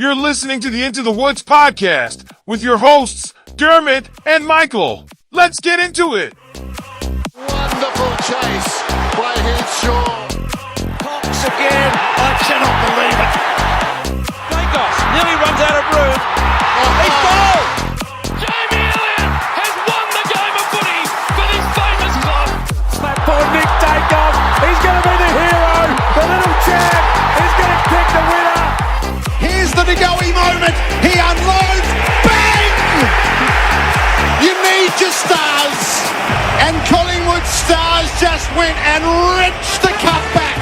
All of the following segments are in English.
You're listening to the Into the Woods podcast with your hosts, Dermot and Michael. Let's get into it. Wonderful chase by Shaw. Cox again. I cannot believe it. Dacos nearly runs out of room. He's goal. Jamie Elliott has won the game of footy for this famous club. Slap for Nick Dacos. He's going to be the hero. The little champ is going to pick the winner. Here's the Degoe moment. He unloads. Bang! You need your stars. And Collingwood stars just went and wrenched the cup back.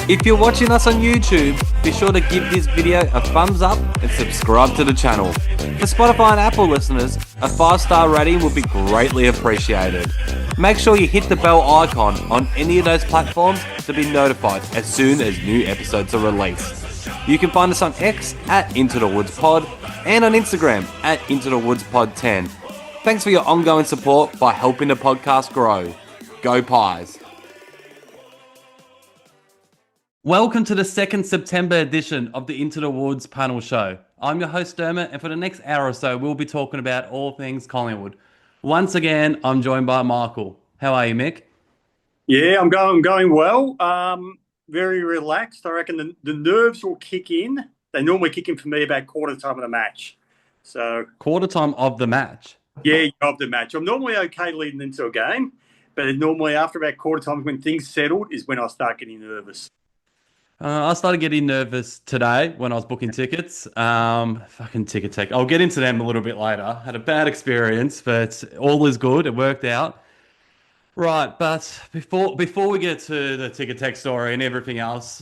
If you're watching us on YouTube, be sure to give this video a thumbs up and subscribe to the channel. For Spotify and Apple listeners, a 5-star rating would be greatly appreciated. Make sure you hit the bell icon on any of those platforms to be notified as soon as new episodes are released. You can find us on X at Into the Woods Pod and on Instagram at Into the Woods Pod 10. Thanks for your ongoing support by helping the podcast grow. Go Pies! Welcome to the 2nd September edition of the Into the Woods panel show. I'm your host Dermot, and for the next hour or so, we'll be talking about all things Collingwood. Once again, I'm joined by Michael. How are you, Mick? Yeah, I'm going well. Very relaxed. I reckon the nerves will kick in. They normally kick in for me about quarter time of the match. So Quarter time of the match? Yeah, of the match. I'm normally okay leading into a game, but normally after about quarter time when things settled is when I start getting nervous. I started getting nervous today when I was booking tickets. Fucking Ticketek. I'll get into them a little bit later. Had a bad experience, but all is good. It worked out. Right, but before we get to the Ticketek story and everything else,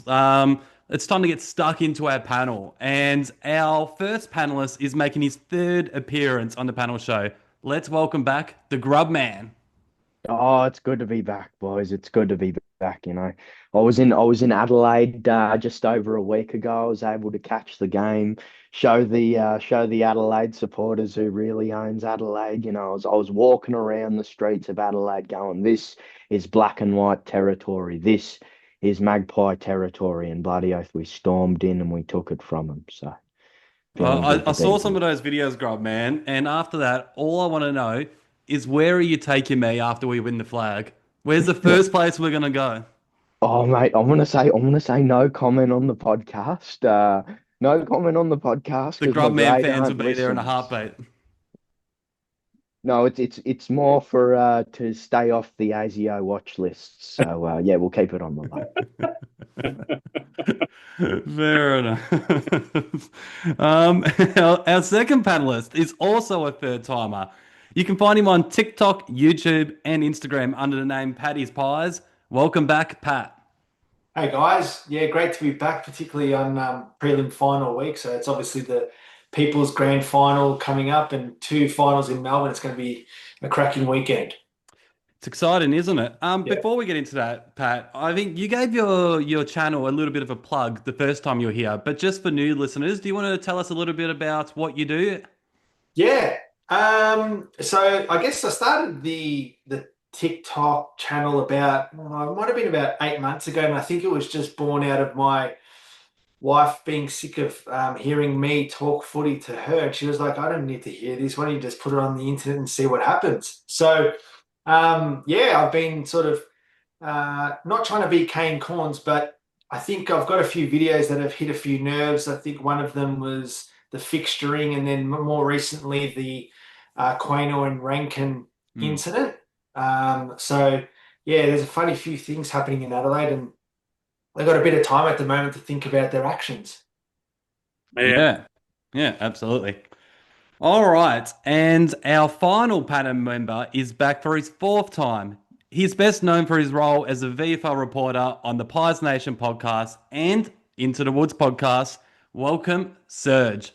it's time to get stuck into our panel. And our first panelist is making his 3rd appearance on the panel show. Let's welcome back the Grubman. Oh, it's good to be back, boys. It's good to be back. You know, I was in Adelaide just over a week ago. I was able to catch the game, show the Adelaide supporters who really owns Adelaide. You know, I was walking around the streets of Adelaide, going, "This is black and white territory. This is Magpie territory." And bloody oath, we stormed in and we took it from them. So, I saw some of those videos, Grubman, and after that, all I want to know is where are you taking me after we win the flag? Where's the first place we're gonna go? Oh, mate, I'm gonna say no comment on the podcast. No comment on the podcast. The Grubman fans will be there in a heartbeat. No, it's more for to stay off the ASIO watch list. So yeah, we'll keep it on the low. Fair enough. Our second panelist is also a third timer. You can find him on TikTok, YouTube, and Instagram under the name Paddy's Pies. Welcome back, Pat. Hey guys, yeah, great to be back, particularly on prelim final week. So it's obviously the People's Grand Final coming up and 2 finals in Melbourne. It's going to be a cracking weekend. It's exciting, isn't it? Yeah. Before we get into that, Pat, I think you gave your channel a little bit of a plug the first time you were here, but just for new listeners, do you want to tell us a little bit about what you do? Yeah. So I guess I started the TikTok channel it might have been about 8 months ago, and I think it was just born out of my wife being sick of hearing me talk footy to her. And she was like, "I don't need to hear this. Why don't you just put it on the internet and see what happens?" So I've been sort of not trying to be Kane Corns, but I think I've got a few videos that have hit a few nerves. I think one of them was the fixturing, and then more recently the Quaino and Rankin incident. So yeah, there's a funny few things happening in Adelaide, and they've got a bit of time at the moment to think about their actions. Yeah, absolutely. All right, and our final panel member is back for his 4th time. He's best known for his role as a VFL reporter on the Pies Nation podcast and Into the Woods podcast. Welcome, Serge.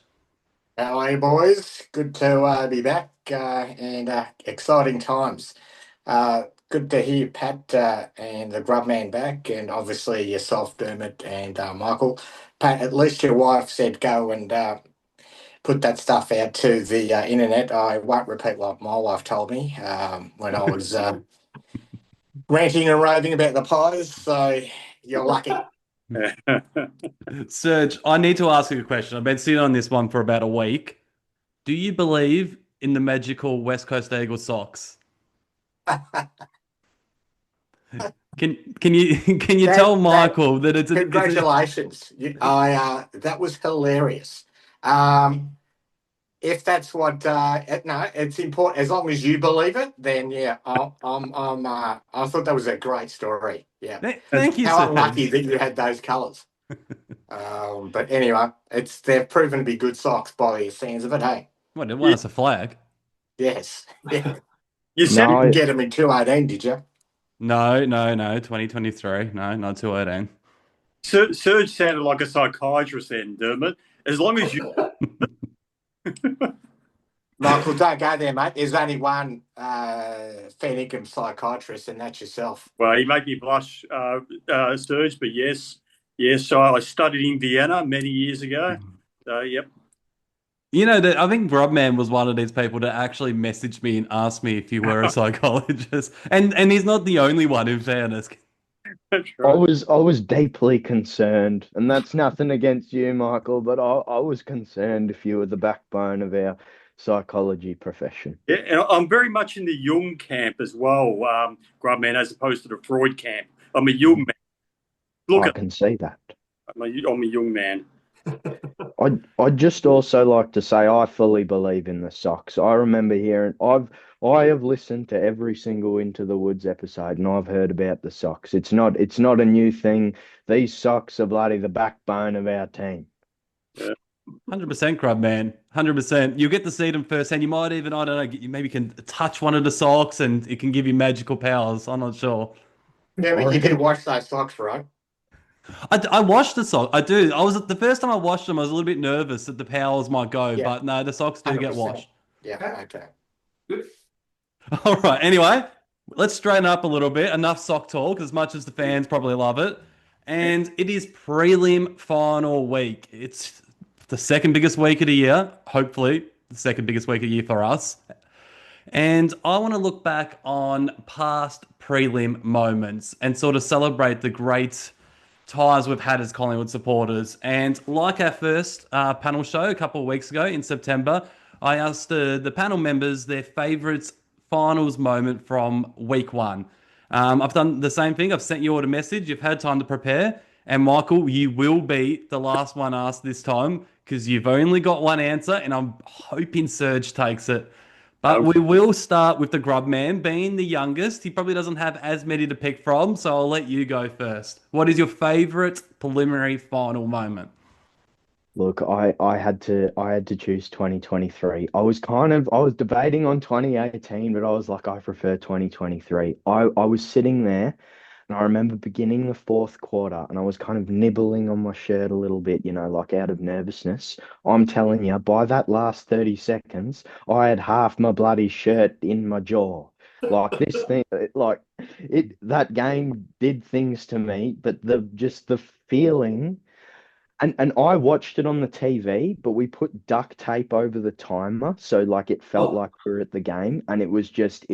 How are you, boys? Good to be back and exciting times. Good to hear Pat and the Grubman back, and obviously yourself, Dermot, and Michael. Pat, at least your wife said go and put that stuff out to the internet. I won't repeat what my wife told me when I was ranting and raving about the Pies, so you're lucky. Serge, I need to ask you a question. I've been sitting on this one for about a week. Do you believe in the magical West Coast Eagles socks? Can you can you tell That Michael that it's congratulations. That was hilarious. If that's what no, it's important. As long as you believe it, then yeah, I thought that was a great story. Yeah, Thank you, how Serge. unlucky that you had those colours. But anyway, they've proven to be good socks by the sounds of it. Hey, What, it won us a flag? yes, yeah. You said You No, didn't get them in 218, did you? No, 2023. No, not 218. Serge sounded like a psychiatrist then, Dermot. As long as you... Michael, don't go there, mate. There's only one fair income psychiatrist, and that's yourself. Well, you make me blush, Serge, but yes. So I studied in Vienna many years ago. So, yep. You know, I think Grubman was one of these people that actually messaged me and asked me if you were a psychologist. And he's not the only one, in fairness. That's I right. was deeply concerned, and that's nothing against you, Michael, but I was concerned if you were the backbone of our psychology profession. Yeah, and I'm very much in the Jung camp as well, Grubman, as opposed to the Freud camp. I'm a Jung man. Look, I can see that. I'm a Jung man. I'd just also like to say I fully believe in the socks. I remember hearing I have listened to every single Into the Woods episode, and I've heard about the socks. It's not a new thing. These socks are bloody the backbone of our team. 100% Grubman. 100%. You get to see them first, and you might even, I don't know, you maybe can touch one of the socks and it can give you magical powers. I'm not sure. Yeah, but you did watch those socks, right? I watched the sock. I do. The first time I watched them, I was a little bit nervous that the powers might go, Yeah. but no, the socks do get 100%. washed. Yeah, okay. Good. All right. Anyway, let's straighten up a little bit. Enough sock talk, as much as the fans probably love it. And it is prelim final week. It's the second biggest week of the year. Hopefully, the second biggest week of the year for us. And I want to look back on past prelim moments and sort of celebrate the great ties we've had as Collingwood supporters. And like our first panel show a couple of weeks ago in September, I asked the panel members their favourite finals moment from week one. I've done the same thing. I've sent you all a message. You've had time to prepare. And Michael, you will be the last one asked this time because you've only got one answer, and I'm hoping Serge takes it. But we will start with the Grubman. Being the youngest, he probably doesn't have as many to pick from, so I'll let you go first. What is your favourite preliminary final moment? Look, I had to choose 2023. I was debating on 2018, but I was like, I prefer 2023. I was sitting there and I remember beginning the fourth quarter and I was kind of nibbling on my shirt a little bit, like out of nervousness. I'm telling you, by that last 30 seconds, I had half my bloody shirt in my jaw. Like this thing, that game did things to me, but the feeling. And I watched it on the TV, but we put duct tape over the timer, so like it felt like we were at the game, and it was just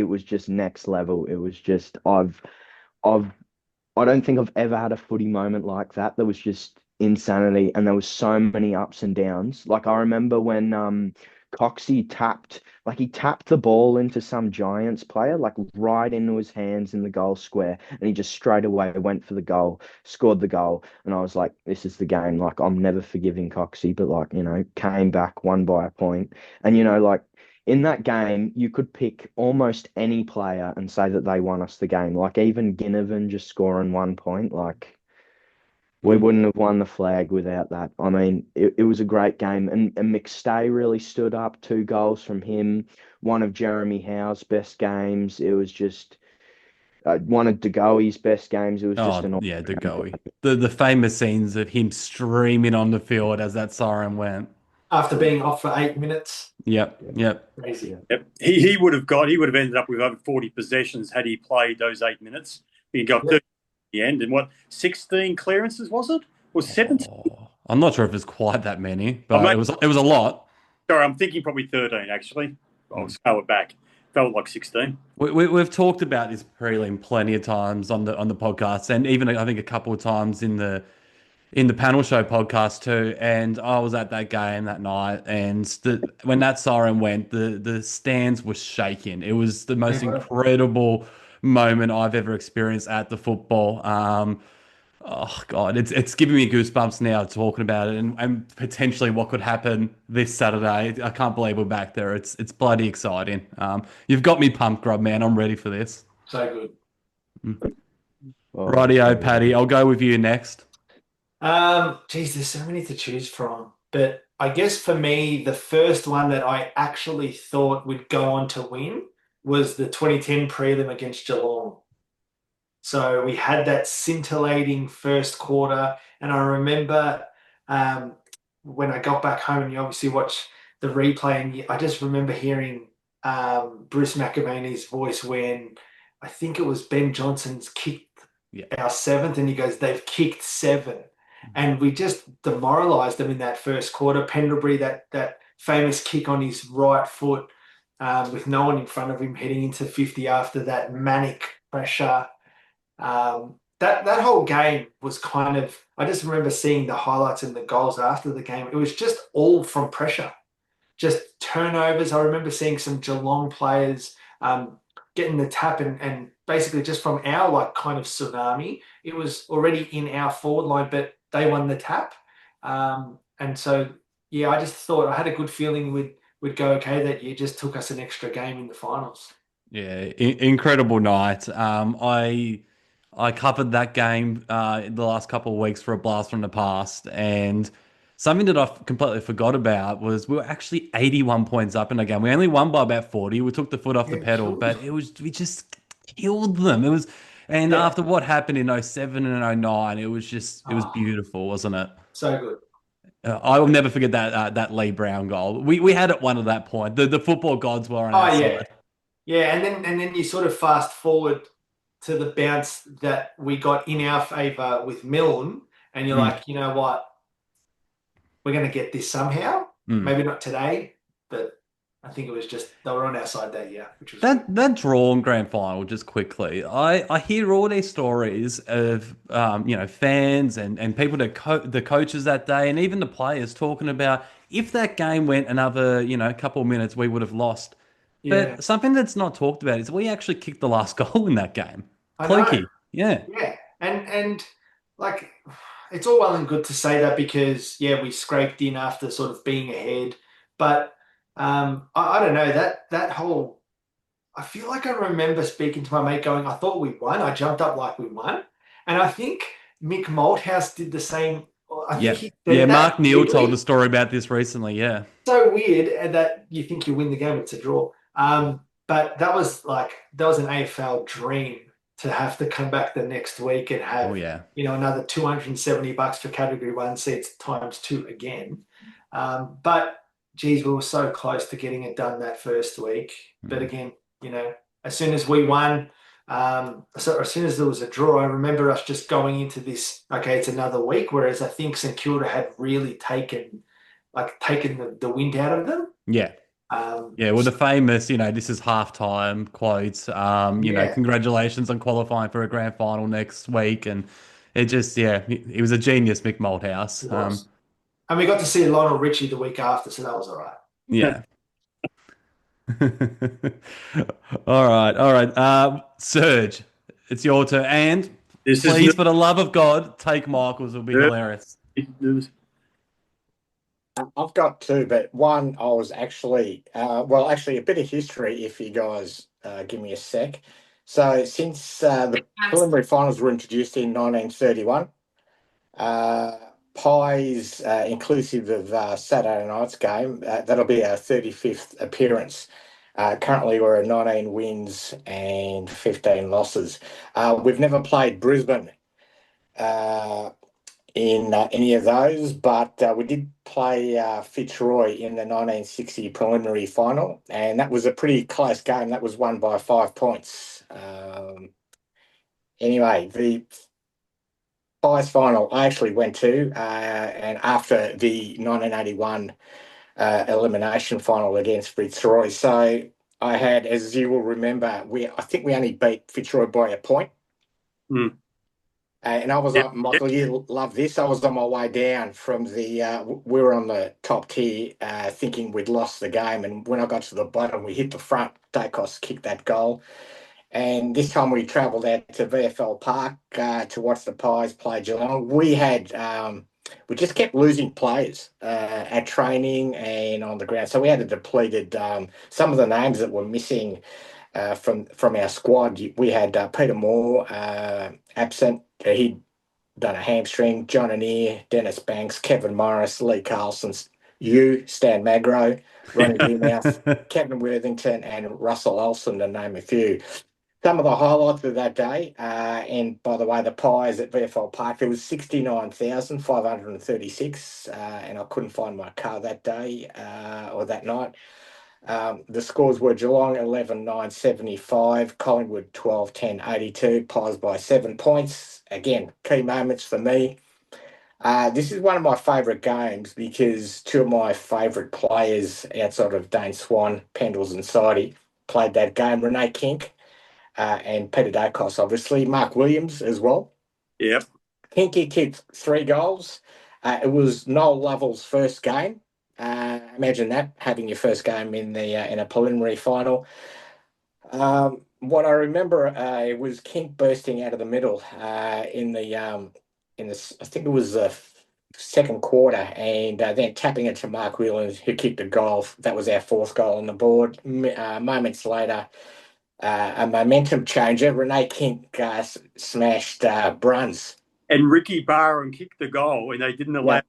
next level. It was just I've I don't think I've ever had a footy moment like that. There was just insanity, and there was so many ups and downs. Like I remember when Coxie he tapped the ball into some Giants player, like right into his hands in the goal square, and he just straight away went for the goal, scored the goal, and I was like, this is the game. Like I'm never forgiving Coxie, but came back, won by a point, and in that game, you could pick almost any player and say that they won us the game. Like even Ginnivan just scoring 1 point, like we wouldn't have won the flag without that. I mean, it was a great game. And McStay really stood up, 2 goals from him, one of Jeremy Howe's best games. It was just one of DeGoey's best games. It was just an yeah, DeGoey. The famous scenes of him streaming on the field as that siren went. After being off for 8 minutes. Yep. Crazy. Yep. He would have ended up with over 40 possessions had he played those 8 minutes. He got 30 at the end, and 16 clearances was it? Or 17? I'm not sure if it's quite that many, but it was a lot. Sorry, I'm thinking probably 13 actually. I'll scale it back. Felt like 16. We've talked about this prelim plenty of times on the podcast, and even I think a couple of times in the in the panel show podcast too, and I was at that game that night, and when that siren went, the stands were shaking. It was the most incredible moment I've ever experienced at the football. Oh God, it's giving me goosebumps now talking about it, and potentially what could happen this Saturday. I can't believe we're back there. It's bloody exciting. You've got me pumped, Grub man. I'm ready for this. So good. Oh, Rightio, yeah. Paddy. I'll go with you next. Geez, there's so many to choose from. But I guess for me, the first one that I actually thought would go on to win was the 2010 prelim against Geelong. So we had that scintillating first quarter, and I remember when I got back home and you obviously watch the replay, and I just remember hearing Bruce McAvaney's voice when I think it was Ben Johnson's kicked our seventh, and he goes, "They've kicked 7." And we just demoralised them in that first quarter. Pendlebury, that famous kick on his right foot with no one in front of him heading into 50 after that manic pressure. That whole game was kind of, I just remember seeing the highlights and the goals after the game. It was just all from pressure, just turnovers. I remember seeing some Geelong players getting the tap and basically just from our kind of tsunami, it was already in our forward line, but they won the tap. And so, yeah, I just thought I had a good feeling we'd go okay that year. Just took us an extra game in the finals. Yeah, incredible night. I covered that game in the last couple of weeks for a blast from the past, and something that I completely forgot about was we were actually 81 points up in the game. We only won by about 40. We took the foot off the pedal, but we just killed them. After what happened in 07 and 09, it was beautiful, wasn't it? So good. I will never forget that Lee Brown goal. We had it one at that point. The football gods were on our side. Yeah, and then you sort of fast forward to the bounce that we got in our favour with Milne, and you're like, you know what? We're going to get this somehow. Maybe not today, but I think it was just they were on our side that year, which was that draw in grand final. Just quickly, I hear all these stories of fans and people the coaches that day, and even the players talking about if that game went another couple of minutes, we would have lost. Yeah. But something that's not talked about is we actually kicked the last goal in that game. I know. Cleaky. Yeah. Yeah. And like it's all well and good to say that because we scraped in after sort of being ahead. But I don't know, that whole I feel like I remember speaking to my mate going, I thought we won. I jumped up like we won. And I think Mick Malthouse did the same. I think he said Mark Neal weirdly. told a story about this recently, yeah. So weird and that you think you win the game, it's a draw. But that was an AFL dream to have to come back the next week and have another $270 for Category 1 seats times 2 again. But geez, we were so close to getting it done that first week. But again, as soon as we won, so as soon as there was a draw, I remember us just going into this, okay, it's another week, whereas I think St Kilda had really taken the wind out of them. Yeah. The famous, this is halftime quotes, congratulations on qualifying for a grand final next week. And it just, he was a genius, Mick Malthouse. And we got to see Lionel Richie the week after, so that was all right. Yeah. All right. Serge, it's your turn. And please, for the love of God, take Michael's. It'll be hilarious. I've got 2, but one I was actually, a bit of history if you guys give me a sec. So since the preliminary finals were introduced in 1931, Pies, inclusive of Saturday night's game, that'll be our 35th appearance. Currently, we're at 19 wins and 15 losses. We've never played Brisbane in any of those, but we did play Fitzroy in the 1960 preliminary final, and that was a pretty close game. That was won by 5 points. Anyway, the Pies final I actually went to, and after the 1981 elimination final against Fitzroy. So I had, as you will remember, I think we only beat Fitzroy by a point. And I was on, Michael, you love this. I was on my way down from we were on the top tier, thinking we'd lost the game. And when I got to the bottom, we hit the front. Dacos kicked that goal. And this time we travelled out to VFL Park to watch the Pies play Geelong. We just kept losing players at training and on the ground. So we had a depleted, some of the names that were missing from our squad. We had Peter Moore absent. He'd done a hamstring. John Anir, Dennis Banks, Kevin Morris, Lee Carlson, Stan Magro, Ronnie Newmouth, Kevin Worthington, and Russell Olsen, to name a few. Some of the highlights of that day, and by the way, the Pies at VFL Park, there was 69,536, and I couldn't find my car that day or that night. The scores were Geelong 11-9-75, Collingwood 12-10-82, Pies by 7 points. Again, key moments for me. This is one of my favourite games because two of my favourite players outside of Dane Swan, Pendles and Sidey played that game. Renee Kink and Peter Dacos, obviously. Mark Williams as well. Yep. Kinky kicked 3 goals. It was Noel Lovell's first game. Imagine that, having your first game in a preliminary final. What I remember was Kink bursting out of the middle in the I think it was the second quarter, and then tapping it to Mark Williams, who kicked a goal. That was our 4th goal on the board. Moments later, a momentum changer. Renee Kink smashed Bruns. And Ricky Barham kicked the goal, and they didn't allow.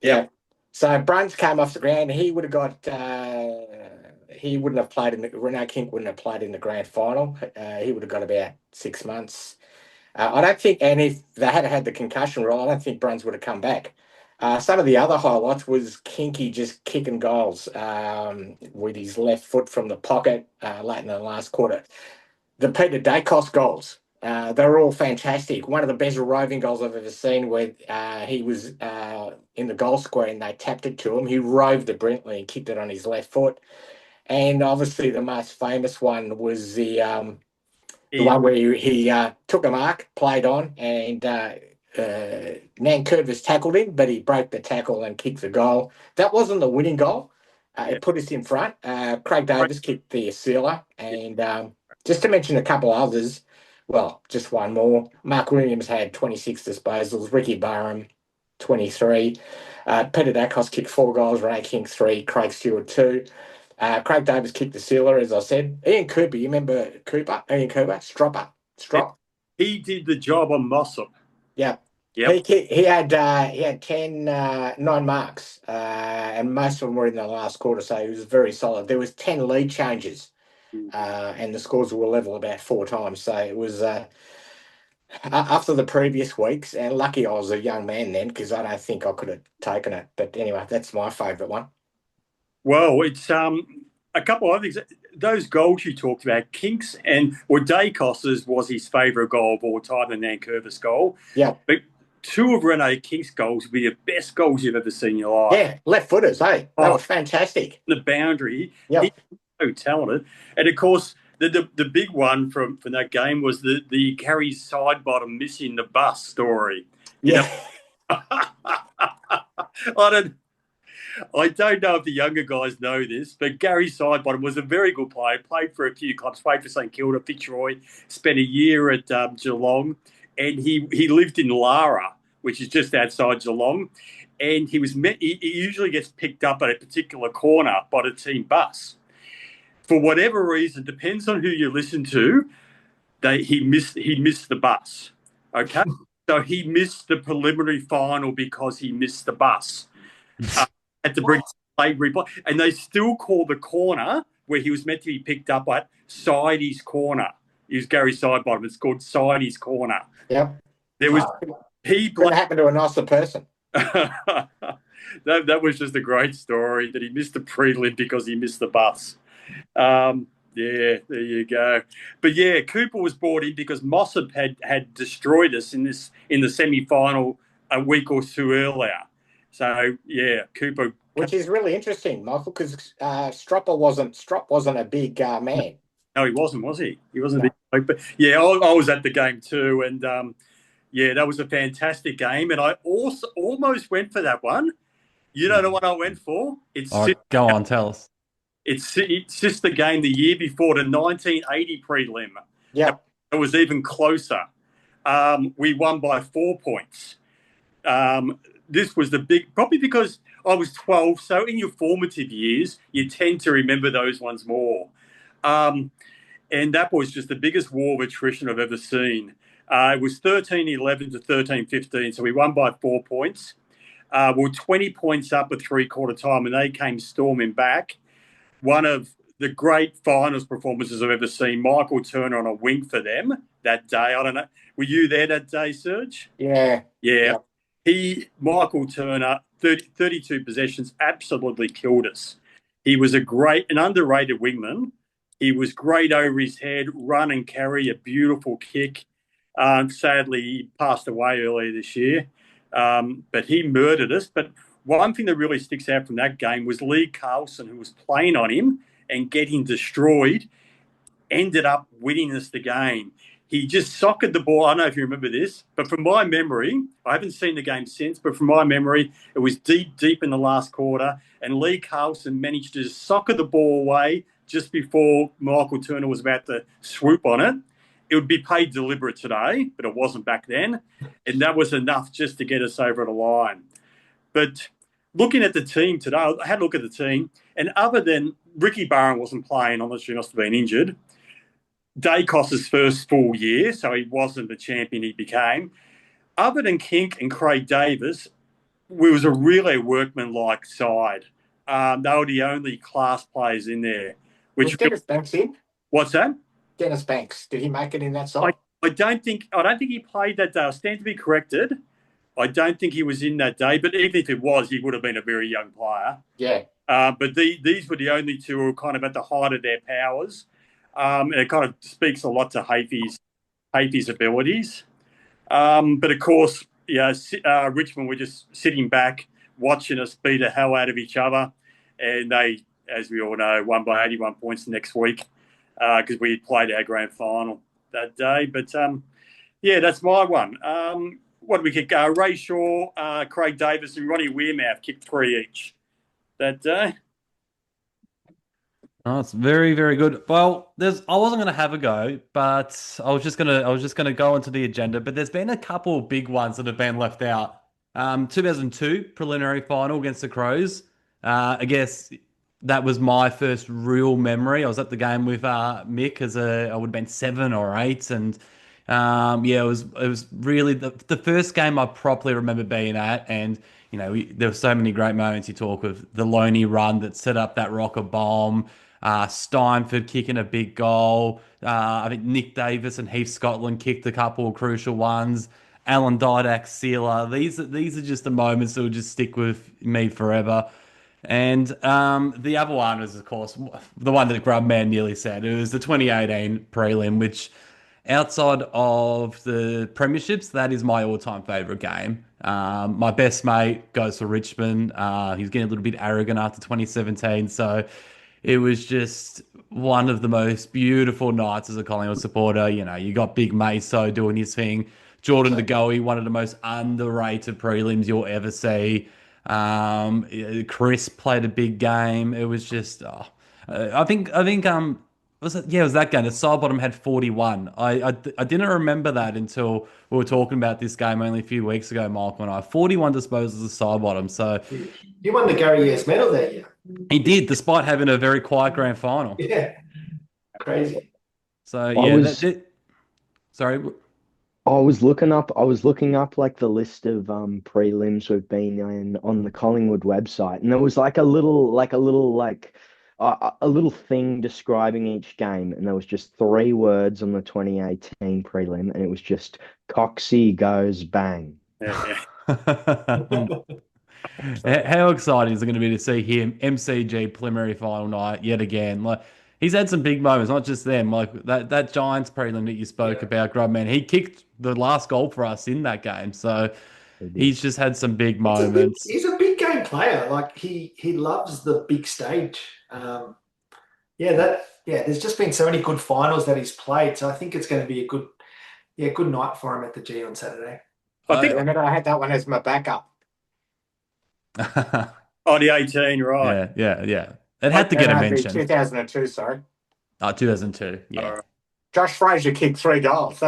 Yeah. So Bruns came off the ground. He would have got. He wouldn't have played Renee Kink wouldn't have played in the grand final. He would have got about 6 months. I don't think, and if they had the concussion rule, I don't think Bruns would have come back. Some of the other highlights was Kinky just kicking goals with his left foot from the pocket late in the last quarter. The Peter Dacos goals, they were all fantastic. One of the best roving goals I've ever seen, where he was in the goal square and they tapped it to him. He roved it brilliantly and kicked it on his left foot. And obviously the most famous one was the one where he took a mark, played on, and Nankervis tackled him, but he broke the tackle and kicked the goal. That wasn't the winning goal. It put us in front. Craig Davis kicked the sealer. And just to mention a couple others, well, just one more. Mark Williams had 26 disposals. Ricky Barham, 23. Peter Dacos kicked 4 goals. Renee King, 3. Craig Stewart, 2. Craig Davis kicked the sealer, as I said. Ian Cooper, you remember Cooper? Ian Cooper, Strop. He did the job on Mossop. Yeah. Yep. He had 9 marks, and most of them were in the last quarter, so he was very solid. There was 10 lead changes, and the scores were level about 4 times. So it was after the previous weeks, and lucky I was a young man then because I don't think I could have taken it. But anyway, that's my favourite one. Well, it's a couple of things. Those goals you talked about, Kinks or Dacos's was his favourite goal of all time, the Nankervis goal. Yeah. But 2 of Renee King's goals would be the best goals you've ever seen in your life. Yeah, left footers, hey? That was fantastic. The boundary. Yeah. He's so talented. And of course, the big one from that game was the Gary Sidebottom missing the bus story. Yeah. I don't know if the younger guys know this, but Gary Sidebottom was a very good player, played for a few clubs, played for St Kilda, Fitzroy, spent a year at Geelong, and he lived in Lara, which is just outside Geelong, and he usually gets picked up at a particular corner by the team bus. For whatever reason, depends on who you listen to, he missed the bus, okay? So he missed the preliminary final because he missed the bus. Had to bring late replay, and they still call the corner where he was meant to be picked up at Sidey's corner. It was Gary Sidebottom. It's called Sidey's corner. Yep. There was Couldn't happen to a nicer person. that was just a great story that he missed the prelim because he missed the bus. Yeah, there you go. But yeah, Cooper was brought in because Mossop had destroyed us in the semi-final a week or 2 earlier. So yeah, Cooper, which is really interesting, Michael, because Strop wasn't a big man. No, he wasn't, was he? He wasn't. No. Big, but yeah, I was at the game too, and Yeah, that was a fantastic game, and I also almost went for that one. You know the one I went for? All right, go on, tell us. It's just the game the year before, the 1980 prelim. Yeah. It was even closer. We won by 4 points. This was the big, probably because I was 12. So in your formative years, you tend to remember those ones more. And that was just the biggest war of attrition I've ever seen. It was 13-11 to 13-15. So we won by 4 points. We were 20 points up at three-quarter time, and they came storming back. One of the great finals performances I've ever seen. Michael Turner on a wing for them that day. I don't know. Were you there that day, Serge? Yeah. Yeah. Michael Turner, 32 possessions, absolutely killed us. He was an underrated wingman. He was great over his head, run and carry, a beautiful kick. Sadly, he passed away earlier this year, but he murdered us. But one thing that really sticks out from that game was Lee Carlson, who was playing on him and getting destroyed, ended up winning us the game. He just socked the ball. I don't know if you remember this, but from my memory, I haven't seen the game since, but from my memory, it was deep in the last quarter, and Lee Carlson managed to sock the ball away just before Michael Turner was about to swoop on it. It would be paid deliberate today, but it wasn't back then, and that was enough just to get us over the line. But looking at the team today, I had a look at the team, and other than Ricky Barron wasn't playing, unless he must have been injured, Dacos's first full year, so he wasn't the champion he became. Other than Kink and Craig Davis, we was a really workman-like side. They were the only class players in there. Was Dennis Banks in? What's that? Dennis Banks. Did he make it in that side? I don't think he played that day. I stand to be corrected. I don't think he was in that day, but even if it was, he would have been a very young player. Yeah. But these were the only two who were kind of at the height of their powers. And it kind of speaks a lot to Hafey's abilities. But of course, Richmond were just sitting back, watching us beat the hell out of each other. And they, as we all know, won by 81 points the next week because we had played our grand final that day. But, that's my one. What did we kick? Ray Shaw, Craig Davis, and Ronnie Weirmouth kicked 3 each that day. Oh, it's very, very good. Well, I wasn't going to have a go, but I was just gonna go into the agenda. But there's been a couple of big ones that have been left out. 2002 preliminary final against the Crows. I guess that was my first real memory. I was at the game with Mick I would have been 7 or 8, and it was really the first game I properly remember being at, and there were so many great moments. You talk of the Loney run that set up that rocker bomb. Steinford kicking a big goal. I think Nick Davis and Heath Scotland kicked a couple of crucial ones. Alan Didak sealer. These are just the moments that will just stick with me forever. And the other one was, of course, the one that Grubman nearly said. It was the 2018 prelim, which outside of the premierships, that is my all-time favourite game. My best mate goes for Richmond. He's getting a little bit arrogant after 2017, so it was just one of the most beautiful nights as a Collingwood supporter. You got Big Meso doing his thing. Jordan De Goey, one of the most underrated prelims you'll ever see. Chris played a big game. It was just, I think, was it? Yeah, it was that game. The Sidebottom had 41. I didn't remember that until we were talking about this game only a few weeks ago, Michael and I. 41 disposals of Sidebottom. So you won the Gary Ayres medal that year. He did, despite having a very quiet grand final. Yeah, crazy. So yeah, that's it. Sorry. I was looking up like the list of prelims we've been in on the Collingwood website, and there was like a little thing describing each game, and there was just 3 words on the 2018 prelim, and it was just Coxie goes bang. How exciting is it going to be to see him MCG preliminary final night yet again? Like, he's had some big moments, not just them. Like that Giants prelim that you spoke about, Grubman. He kicked the last goal for us in that game, so he's just had some big moments. He's a big game player. Like he loves the big stage. There's just been so many good finals that he's played. So I think it's going to be a good yeah, good night for him at the G on Saturday. I think And then I had that one as my backup. on the 18, right? yeah. It had to get a The mention. 2002, sorry. 2002, yeah. Josh Frazier kicked 3 goals.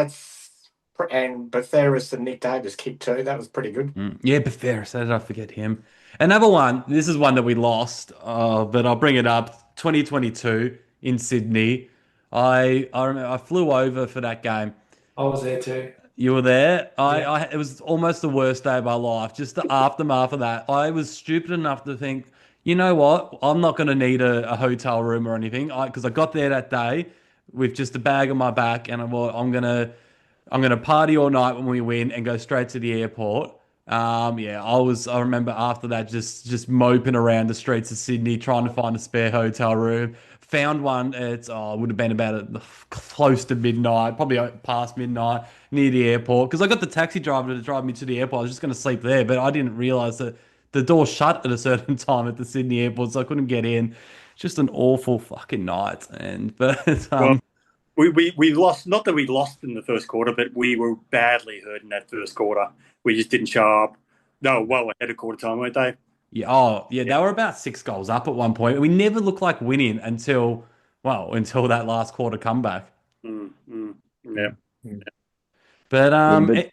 And Betheris and Nick Davis kicked 2. That was pretty good. Yeah, Betheris, how did I forget him? Another one, this is one that we lost, but I'll bring it up. 2022 in Sydney. I remember I flew over for that game. I was there too. You were there. It was almost the worst day of my life. Just the aftermath of that. I was stupid enough to think, you know what? I'm not going to need a hotel room or anything. Because I got there that day with just a bag on my back, and I'm gonna party all night when we win and go straight to the airport. I remember after that just moping around the streets of Sydney trying to find a spare hotel room. Found one. It would have been about close to midnight, probably past midnight, near the airport. Because I got the taxi driver to drive me to the airport. I was just going to sleep there, but I didn't realize that the door shut at a certain time at the Sydney airport, so I couldn't get in. Just an awful fucking night. We lost. Not that we lost in the first quarter, but we were badly hurt in that first quarter. We just didn't show up. They were well ahead of quarter time, weren't they? Yeah, they were about 6 goals up at one point. We never looked like winning until that last quarter comeback. Yeah. But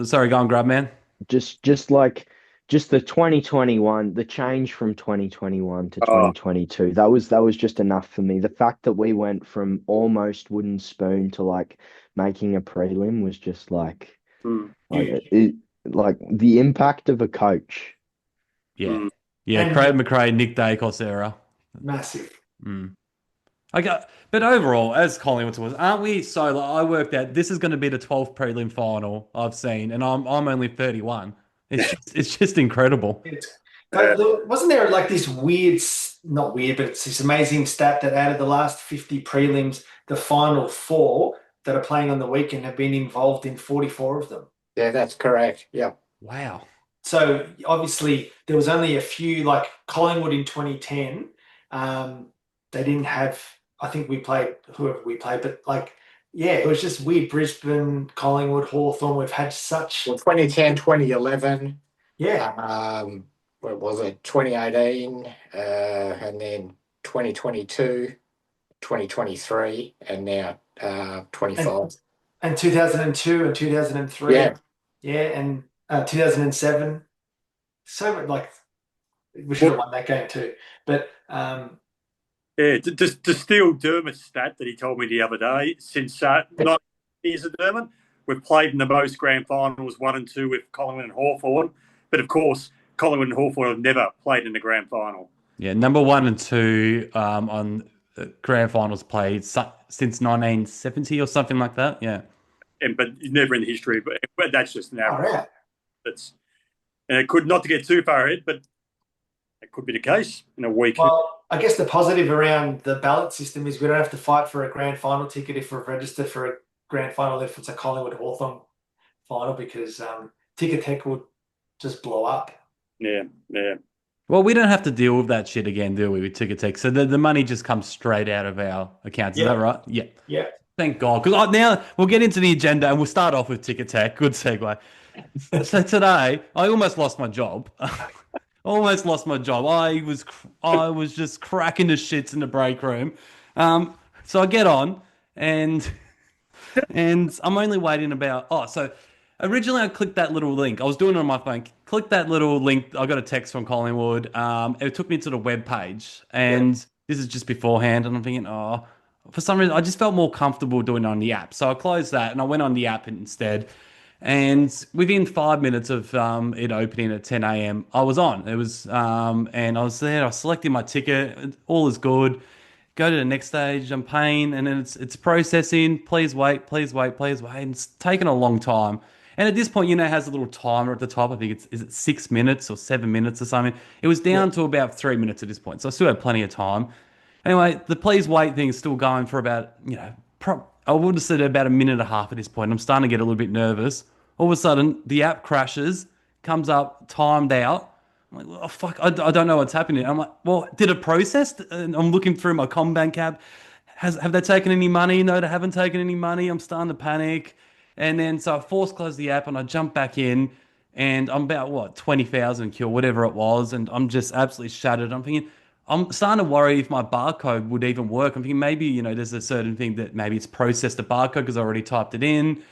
sorry, go on, Grubman. Just the 2021, the change from 2021 to 2022, that was just enough for me. The fact that we went from almost wooden spoon to like making a prelim was just like the impact of a coach. Yeah. Craig McRae, Nick Dacos era. Massive. But overall, as Collingwood was, aren't we so? Like, I worked out this is going to be the 12th prelim final I've seen, and I'm only 31. It's just incredible. Wasn't there like this not weird, but it's this amazing stat that out of the last 50 prelims, the final 4 that are playing on the weekend have been involved in 44 of them. Yeah, that's correct. Yeah. Wow. So obviously there was only a few, like Collingwood in 2010. They didn't have, I think we played whoever we played, but like, yeah, it was just weird. Brisbane, Collingwood, Hawthorn, we've had such... Well, 2010, 2011. Yeah. What was it? 2018, and then 2022, 2023, and now 25. And 2002 and 2003. Yeah. Yeah, and 2007. So, like, we should have won that game too. But... to steal Dermot's stat that he told me the other day, since 9 years of Dermot, we've played in the most grand finals 1 and 2 with Collingwood and Hawthorn. But of course, Collingwood and Hawthorn have never played in the grand final. Yeah, number 1 and 2 on grand finals played since 1970 or something like that. Yeah, but never in the history. But that's just an average. Right. And it could, not to get too far ahead, but it could be the case in a week. Well, I guess the positive around the ballot system is we don't have to fight for a grand final ticket if we're registered for a grand final if it's a Collingwood Hawthorn final, because Ticketek would just blow up. Yeah. Well, we don't have to deal with that shit again, do we, with Ticketek? So the money just comes straight out of our accounts. Is that right? Yeah. Yeah. Thank God. Because now we'll get into the agenda and we'll start off with Ticketek. Good segue. So today, I almost lost my job. Almost lost my job. I was just cracking the shits in the break room. So I get on and I'm only waiting about... so originally I clicked that little link. I was doing it on my phone. Clicked that little link. I got a text from Collingwood. It took me to the web page. And this is just beforehand. And I'm thinking, for some reason, I just felt more comfortable doing it on the app. So I closed that and I went on the app instead. And within 5 minutes of it opening at 10 a.m., I was on. It was, and I was there. I was selecting my ticket. All is good. Go to the next stage. I'm paying, and then it's processing. Please wait. And it's taken a long time. And at this point, it has a little timer at the top. I think is it 6 minutes or 7 minutes or something. It was down to about 3 minutes at this point, so I still had plenty of time. Anyway, the please wait thing is still going for about I would have said about a minute and a half at this point. I'm starting to get a little bit nervous. All of a sudden, the app crashes, comes up, timed out. I'm like, oh, fuck, I don't know what's happening. I'm like, well, did it process? And I'm looking through my CommBank app. Have they taken any money? No, they haven't taken any money. I'm starting to panic. And then so I force close the app and I jump back in and I'm about what 20,000 kill, whatever it was, and I'm just absolutely shattered. I'm thinking, I'm starting to worry if my barcode would even work. I'm thinking maybe, there's a certain thing that maybe it's processed the barcode because I already typed it in.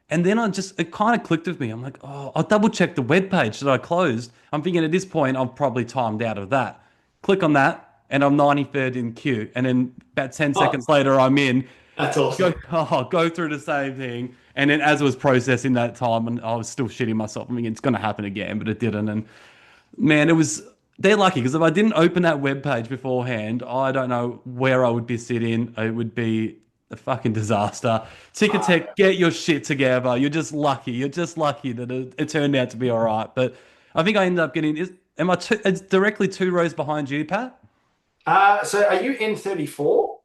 And then it kind of clicked with me. I'm like, oh, I'll double check the web page that I closed. I'm thinking at this point, I'm probably timed out of that. Click on that, and I'm 93rd in queue. And then about 10 seconds later, I'm in. That's awesome. Go through the same thing. And then as it was processing that time, and I was still shitting myself. I mean, it's going to happen again, but it didn't. And man, they're lucky because if I didn't open that web page beforehand, I don't know where I would be sitting. It would be a fucking disaster. Ticketek, get your shit together. You're just lucky. You're just lucky that it turned out to be all right. But I think I ended up getting. It's directly 2 rows behind you, Pat? So are you N34?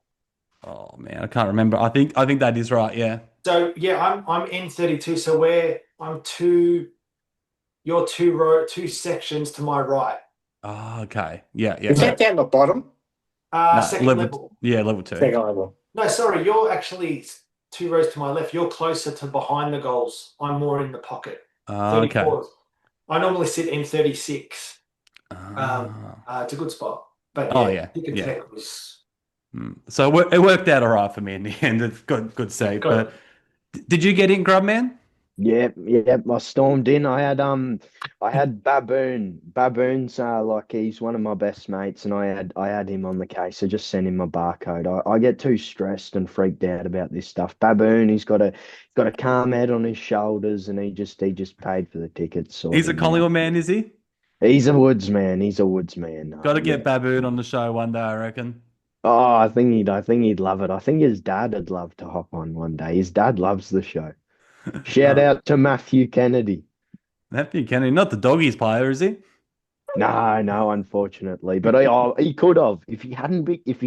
Oh man, I can't remember. I think that is right. Yeah. So yeah, I'm N32. So you're 2 sections to my right. Oh, okay. Yeah. Is that down the bottom? No, Second level. Yeah, level 2. Second level. No, sorry, you're actually 2 rows to my left. You're closer to behind the goals. I'm more in the pocket. Okay. 34. I normally sit in 36. Ah. It's a good spot. But Oh, yeah. Ticketek was. So it worked out all right for me in the end. It's good save. But did you get in, Grubman? Yep, yep. I stormed in. I had Baboon. Baboon's like he's one of my best mates, and I had him on the case. So just sent him my barcode. I get too stressed and freaked out about this stuff. Baboon, he's got a calm head on his shoulders, and he just paid for the tickets. So He's a Collingwood man, is he? He's a woods man. He's a woods man. Got to get Baboon on the show one day, I reckon. Oh, I think he'd love it. I think his dad would love to hop on one day. His dad loves the show. Shout out to Matthew Kennedy. Matthew Kennedy, not the doggies player, is he? No, unfortunately. But he could have. If he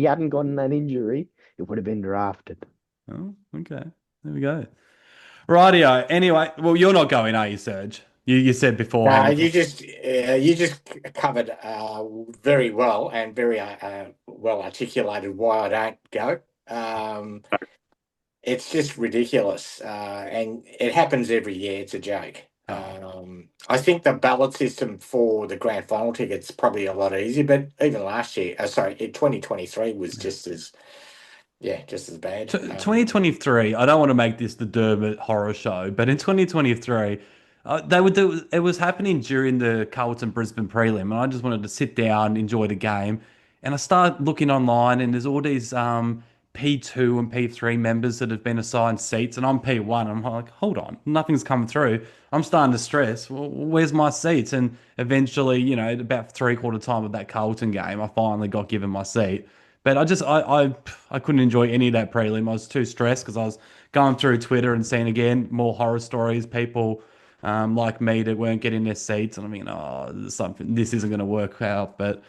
hadn't gotten that injury, it would have been drafted. Oh, okay. There we go. Rightio. Anyway, well, you're not going, are you, Serge? You said before. No, you just covered very well and very well articulated why I don't go. It's just ridiculous, and it happens every year. It's a joke. I think the ballot system for the grand final ticket's probably a lot easier, but even last year, 2023 was just as bad. 2023, I don't want to make this the Dermot horror show, but in 2023, it was happening during the Carlton Brisbane prelim, and I just wanted to sit down, enjoy the game, and I started looking online, and there's all these P2 and P3 members that have been assigned seats, and I'm P1. I'm like, hold on, nothing's come through. I'm starting to stress. Well, where's my seats? And eventually, at about 3/4 time of that Carlton game, I finally got given my seat. But I couldn't enjoy any of that prelim. I was too stressed because I was going through Twitter and seeing again more horror stories, people like me that weren't getting their seats, and I'm thinking, oh, this isn't going to work out. But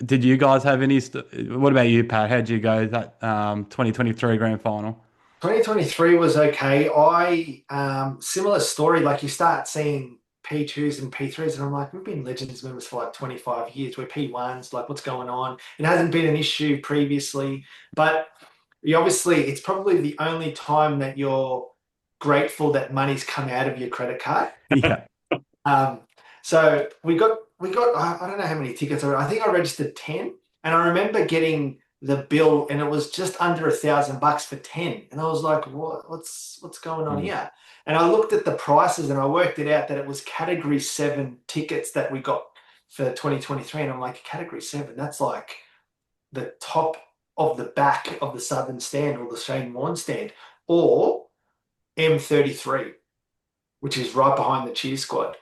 did you guys have any? What about you, Pat? How'd you go that 2023 grand final? 2023 was okay. Similar story. Like you start seeing P2s and P3s, and I'm like, we've been Legends members for like 25 years. We're P1s. Like, what's going on? It hasn't been an issue previously, but it's probably the only time that you're grateful that money's come out of your credit card. Yeah. So we got I don't know how many tickets. I think I registered 10, and I remember getting the bill, and it was just under $1,000 for 10, and I was like, what's going on here? And I looked at the prices, and I worked it out that it was Category 7 tickets that we got for 2023, and I'm like, Category 7, that's like the top of the back of the Southern stand or the Shane Warne stand, or M33, which is right behind the cheer squad.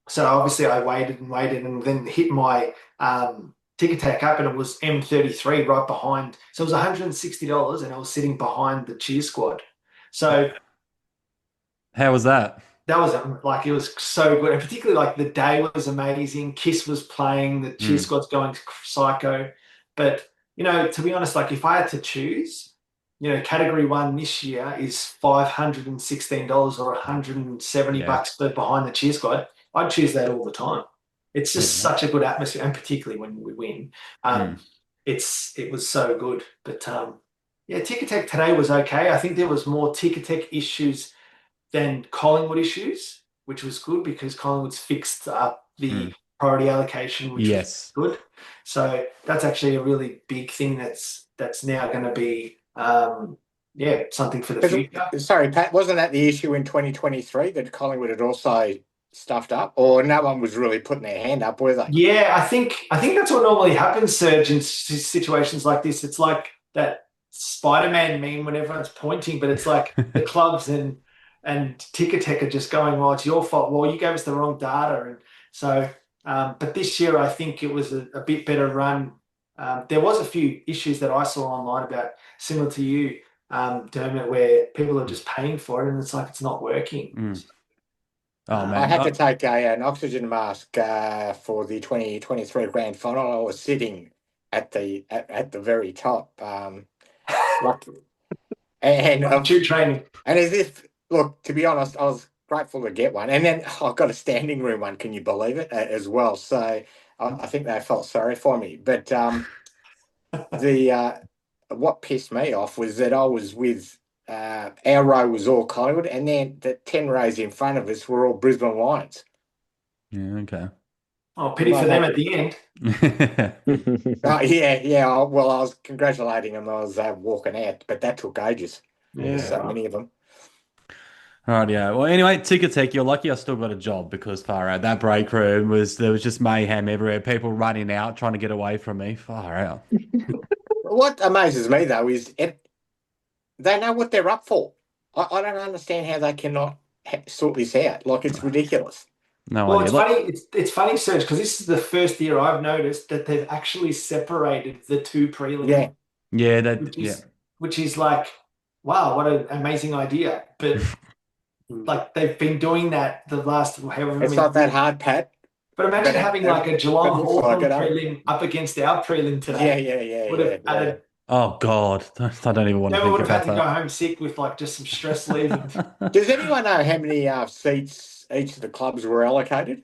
So obviously I waited and then hit my Ticketek up, and it was M33 right behind. So it was $160, and I was sitting behind the cheer squad. So how was that? That was it was so good, and particularly like the day was amazing. Kiss was playing, the cheer squad's going psycho. But to be honest, like if I had to choose, Category 1 this year is $516 or $170 for behind the cheer squad. I'd choose that all the time. It's just such a good atmosphere, and particularly when we win. It was so good. But Yeah, Ticketek today was okay. I think there was more Ticketek issues than Collingwood issues, which was good because Collingwood's fixed up the priority allocation, which was Yes. good. So that's actually a really big thing that's now going to be something for the future. Sorry, Pat, wasn't that the issue in 2023 that Collingwood had also stuffed up, or no one was really putting their hand up, were they? Yeah, I think that's what normally happens, Serge, in situations like this. It's like that Spider-Man meme when everyone's pointing, but it's like the clubs and Ticketek are just going, well, it's your fault. Well, you gave us the wrong data. And so, but this year I think it was a bit better run. There was a few issues that I saw online about, similar to you, Dermot, where people are just paying for it and it's like it's not working. Oh, man. I had to take an oxygen mask for the 2023 grand final. I was sitting at the very top. Tube training. And as if, look, to be honest, I was grateful to get one. And then I got a standing room one, can you believe it, as well. So I think they felt sorry for me. But what pissed me off was that I was with, our row was all Collingwood, and then the 10 rows in front of us were all Brisbane Lions. Yeah, okay. Oh, pity for them at the end. Yeah. Well, I was congratulating them. I was walking out, but that took ages. Yeah. So many of them. All right, yeah. Well, anyway, Ticketek, you're lucky I still got a job because far out that break room there was just mayhem everywhere. People running out trying to get away from me. Far out. What amazes me though is they know what they're up for. I don't understand how they cannot sort this out. Like, it's ridiculous. No Well, idea. it's funny. It's funny, Serge, because this is the first year I've noticed that they've actually separated the two prelims. Yeah. Which is like, wow, what an amazing idea. But like they've been doing that the last however many. It's not that hard, Pat. But imagine having like a Geelong Hawthorn prelim up against our prelim today. Yeah. Would have added. Oh God, I don't even want to think Would have about had to that. go home sick with like just some stress leaving. Does anyone know how many seats each of the clubs were allocated?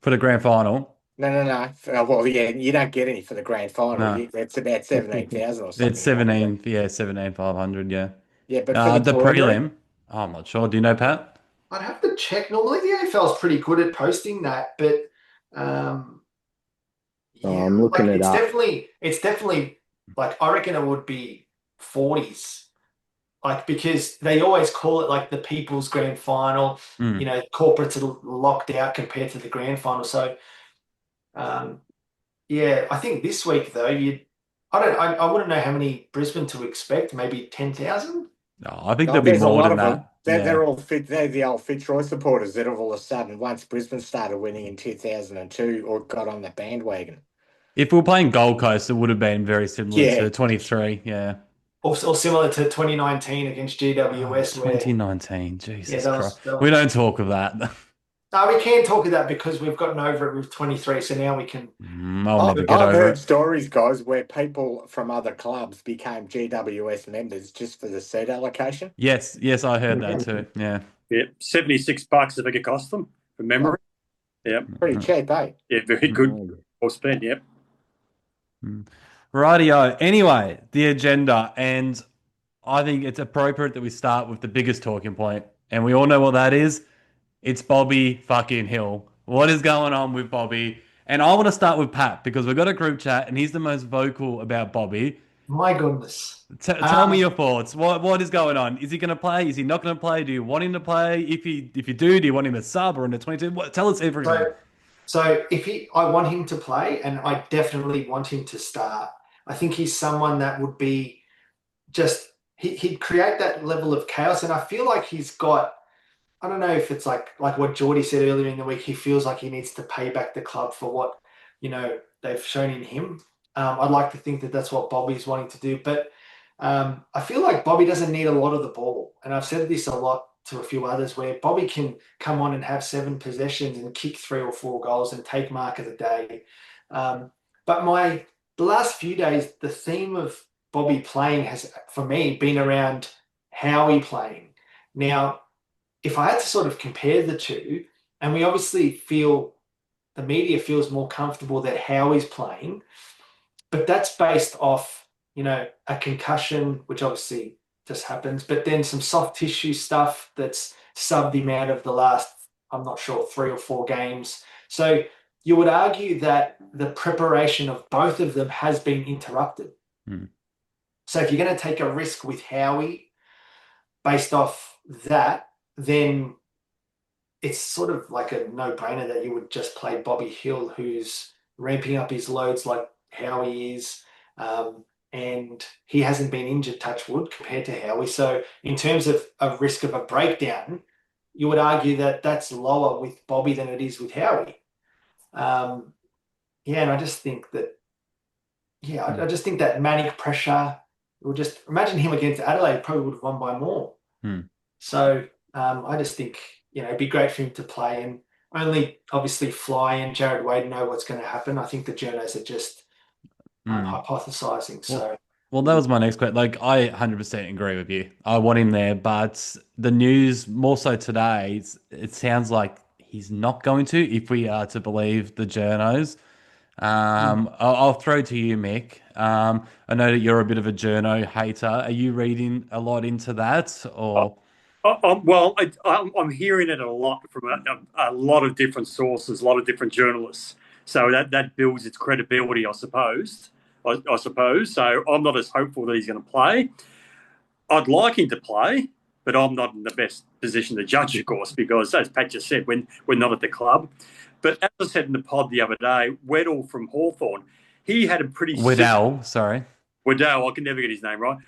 For the grand final? No. Well, yeah, you don't get any for the grand final. No. It's about 17,000 or something. It's 17, 17,500, yeah. Yeah, but for the prelim, I'm not sure. Do you know, Pat? I'd have to check. Normally the AFL is pretty good at posting that, but I'm looking like, it up. It's definitely like I reckon it would be 40s. Like, because they always call it like the People's Grand Final. You know, corporates are locked out compared to the grand final. So, I think this week though, I wouldn't know how many Brisbane to expect. Maybe 10,000. No, I think there'll be more than that. They're all fit. They're the old Fitzroy supporters that all of a sudden, once Brisbane started winning in 2002, or got on the bandwagon. If we were playing Gold Coast, it would have been very similar to 23. Yeah. Or similar to 2019 against GWS. 2019, Jesus Christ. That was... We don't talk of that. No, we can talk of that because we've gotten over it with 23, so now we can... I've heard stories, guys, where people from other clubs became GWS members just for the seat allocation. Yes, I heard that too, yeah. Yeah, $76 if it could cost them, from memory. Yeah. Pretty cheap, eh? Yeah, very good. Well spent, yep. Rightio. Anyway, the agenda, and I think it's appropriate that we start with the biggest talking point, and we all know what that is. It's Bobby fucking Hill. What is going on with Bobby? And I want to start with Pat because we've got a group chat and he's the most vocal about Bobby. My goodness. Tell me your thoughts. What is going on? Is he going to play? Is he not going to play? Do you want him to play? If you do you want him to sub or in the 22? Tell us everything. So I want him to play and I definitely want him to start. I think he's someone that would be just, he'd create that level of chaos. And I feel like he's got, I don't know if it's like what Geordie said earlier in the week, he feels like he needs to pay back the club for what, they've shown in him. I'd like to think that that's what Bobby's wanting to do. But I feel like Bobby doesn't need a lot of the ball. And I've said this a lot to a few others where Bobby can come on and have 7 possessions and kick 3 or 4 goals and take mark of the day. But the last few days, the theme of Bobby playing has, for me, been around Howie playing. Now, if I had to sort of compare the two, and we obviously feel, the media feels more comfortable that Howie's playing, but that's based off a concussion, which obviously just happens, but then some soft tissue stuff that's subbed him out of the last, I'm not sure, 3 or 4 games. So you would argue that the preparation of both of them has been interrupted. So if you're going to take a risk with Howie based off that, then it's sort of like a no-brainer that you would just play Bobby Hill, who's ramping up his loads like Howie is. And he hasn't been injured, touch wood, compared to Howie. So in terms of a risk of a breakdown, you would argue that that's lower with Bobby than it is with Howie. And I just think that, I just think that manic pressure, will just imagine him against Adelaide, probably would have won by more. So I just think, it'd be great for him to play, and only obviously Fly and Jared Wade know what's going to happen. I think the journos are just hypothesizing. So, well, that was my next question. Like, I 100% agree with you. I want him there, but the news more so today, it sounds like he's not going to, if we are to believe the journos. I'll throw to you, Mick. I know that you're a bit of a journo hater. Are you reading a lot into that, or? I'm hearing it a lot from a lot of different sources, a lot of different journalists. So that builds its credibility, I suppose. I suppose. So I'm not as hopeful that he's going to play. I'd like him to play, but I'm not in the best position to judge, of course, because as Pat just said, we're not at the club. But as I said in the pod the other day, Weddle from Hawthorn, he had a pretty... Weddell, I can never get his name right.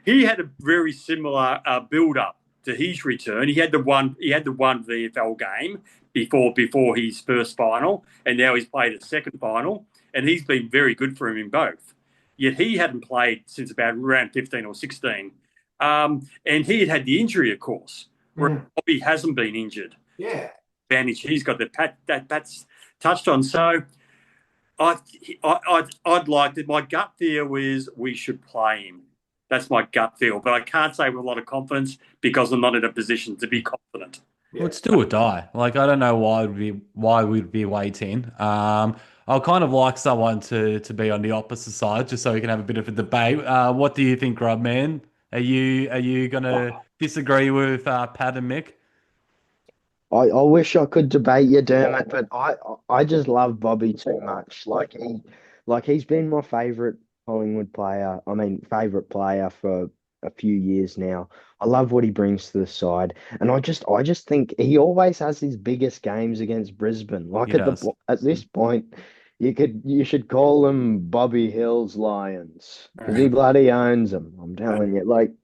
He had a very similar build-up to his return. He had the one VFL game before his first final, and now he's played a second final, and he's been very good for him in both. Yet he hadn't played since about round 15 or 16. And he had the injury, of course, where Bobby hasn't been injured. Yeah. Advantage he's got that's touched on. So I'd like to. My gut feel is we should play him. That's my gut feel, but I can't say with a lot of confidence because I'm not in a position to be confident. Well, it's do or die. Like, I don't know why we'd be waiting. I'll kind of like someone to be on the opposite side, just so we can have a bit of a debate. What do you think, Grubman? Are you gonna disagree with Pat and Mick? I wish I could debate you, Dermot, but I just love Bobby too much. He's been my favourite Collingwood player. I mean, favourite player for a few years now. I love what he brings to the side, and I just think he always has his biggest games against Brisbane. At this point, you should call them Bobby Hill's Lions because he bloody owns them. I'm telling you,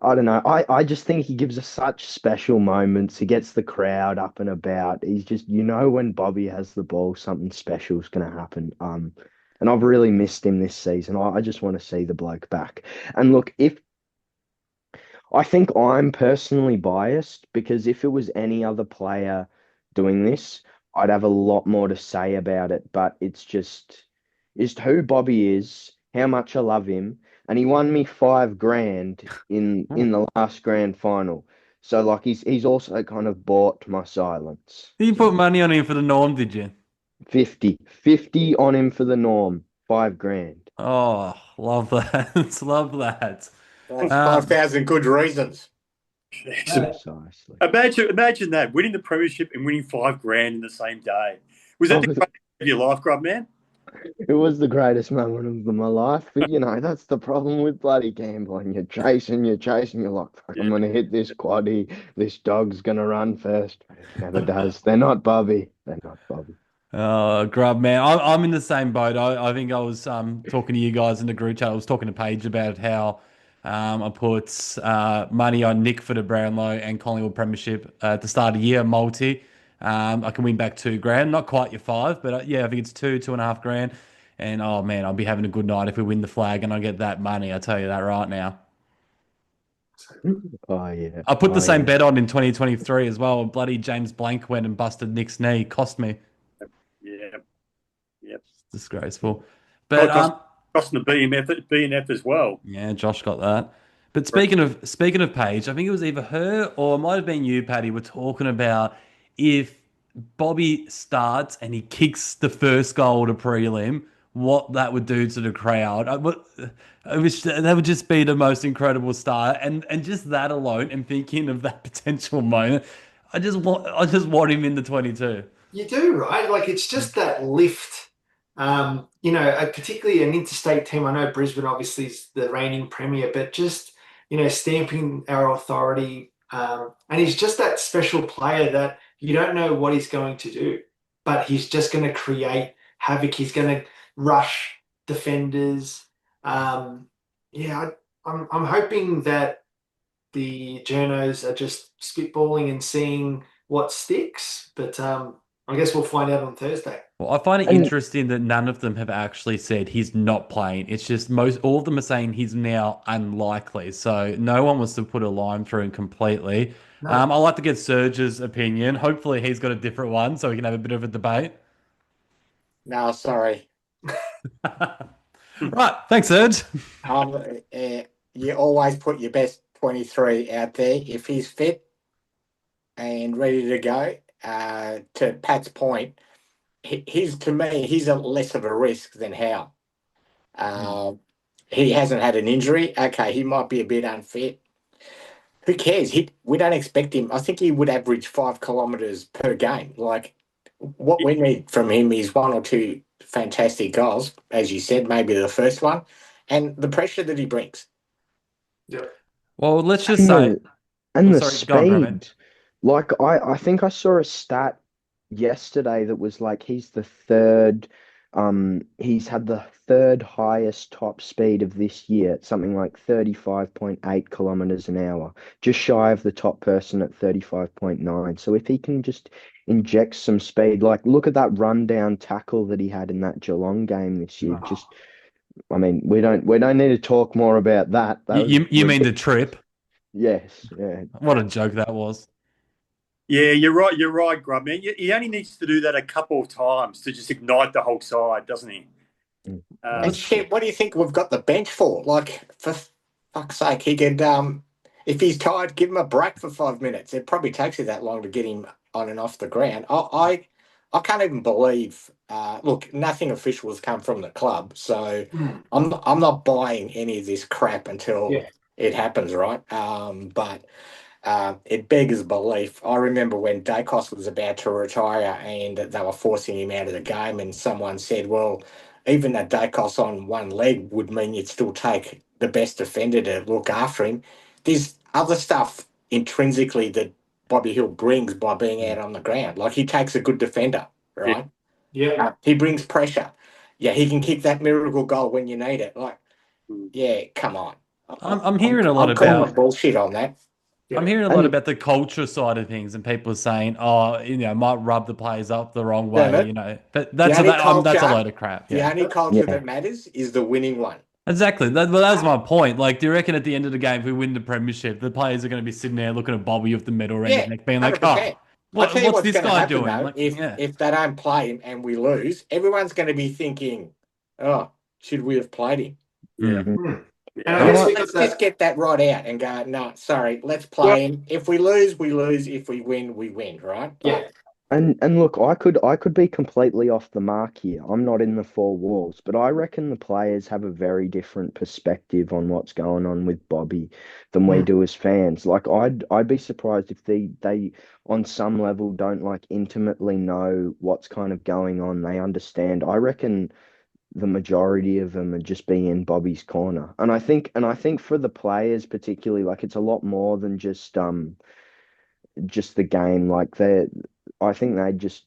I don't know. I just think he gives us such special moments. He gets the crowd up and about. He's just, when Bobby has the ball, something special is going to happen. And I've really missed him this season. I just want to see the bloke back. And look, I think I'm personally biased because if it was any other player doing this, I'd have a lot more to say about it. But it's just who Bobby is, how much I love him. And he won me $5,000 in the last grand final. So he's also kind of bought my silence. You put money on him for the Norm, did you? 50 on him for the Norm. $5,000. Oh, love that. Love that. That's 5,000 good reasons. Precisely. Imagine that, winning the premiership and winning $5,000 in the same day. Was that the greatest of your life, Grubman? It was the greatest moment of my life, but that's the problem with bloody gambling. You're chasing, you're like, I'm going to hit this quaddie. This dog's going to run first. It never does. They're not Bobby. Grub, man. I'm in the same boat. I think I was talking to you guys in the group chat. I was talking to Paige about how I put money on Nick for the Brownlow and Collingwood Premiership at the start of the year, multi. I can win back $2,000, not quite your 5, but I think it's 2.5 grand. And oh man, I'll be having a good night if we win the flag and I get that money. I tell you that right now. Oh yeah. I put the same bet on in 2023 as well. Bloody James Blank went and busted Nick's knee, cost me. Yeah. Yep. It's disgraceful. But costing the BNF as well. Yeah, Josh got that. But speaking of Paige, I think it was either her or it might have been you, Paddy, were talking about if Bobby starts and he kicks the first goal to prelim, what that would do to the crowd. That would just be the most incredible start, and just that alone, and thinking of that potential moment, I just want him in the 22. You do, right? Like it's just that lift. Particularly an interstate team. I know Brisbane obviously is the reigning premier, but just stamping our authority. And he's just that special player that you don't know what he's going to do, but he's just going to create havoc. He's going to rush defenders. I'm hoping that the journos are just spitballing and seeing what sticks, but I guess we'll find out on Thursday. Well, I find it And interesting that none of them have actually said he's not playing. It's just all of them are saying he's now unlikely. So no one wants to put a line through him completely. No. I'd like to get Serge's opinion. Hopefully he's got a different one so we can have a bit of a debate. No, sorry. Right. Thanks, Serge. You always put your best 23 out there. If he's fit and ready to go, to Pat's point, to me, he's a less of a risk than Howe. He hasn't had an injury. Okay, he might be a bit unfit. Who cares? We don't expect him. I think he would average 5 kilometres per game. Like, what we need from him is 1 or 2 fantastic goals, as you said, maybe the first one, and the pressure that he brings. Yeah. Well, let's just and say... the, and the Sorry, go on, Grubman. speed. Like I think I saw a stat yesterday that was like he's the third. He's had the third highest top speed of this year, at something like 35.8 kilometers an hour, just shy of the top person at 35.9. So if he can just inject some speed, like look at that rundown tackle that he had in that Geelong game this year. Just, I mean, we don't need to talk more about that. You mean the trip? Yes, yeah. What a joke that was. Yeah, you're right, Grubman. He only needs to do that a couple of times to just ignite the whole side, doesn't he? And shit, what do you think we've got the bench for? Like, for fuck's sake, he could, if he's tired, give him a break for 5 minutes. It probably takes you that long to get him on and off the ground. I can't even believe. Look, nothing official has come from the club, so I'm not buying any of this crap until it happens, right? But it beggars belief. I remember when Dacos was about to retire and they were forcing him out of the game, and someone said, well, even a Dacos on one leg would mean you'd still take the best defender to look after him. There's other stuff intrinsically that Bobby Hill brings by being out on the ground. Like, he takes a good defender, right? Yeah. He brings pressure. Yeah, he can kick that miracle goal when you need it. Like, yeah, come on. I'm hearing a lot I'm calling about bullshit on that. I'm hearing a lot about the culture side of things, and people are saying, "Oh, might rub the players up the wrong way," But that's a load of crap. The only culture that matters is the winning one. Exactly. That's my point. Like, do you reckon at the end of the game, if we win the premiership, the players are going to be sitting there looking at Bobby with the medal around his neck, being like, 100%. "Oh, what's this guy doing?" Though, like, if they don't play him and we lose, everyone's going to be thinking, "Oh, should we have played him?" And I guess Let's just get that right out and go, no, sorry, let's play him. If we lose, we lose. If we win, we win, right? Yeah. And look, I could be completely off the mark here. I'm not in the four walls, but I reckon the players have a very different perspective on what's going on with Bobby than we do as fans. Like, I'd be surprised if they on some level don't like intimately know what's kind of going on. They understand. I reckon the majority of them are just being in Bobby's corner. And I think for the players particularly, like, it's a lot more than just the game. Like, I think they'd just,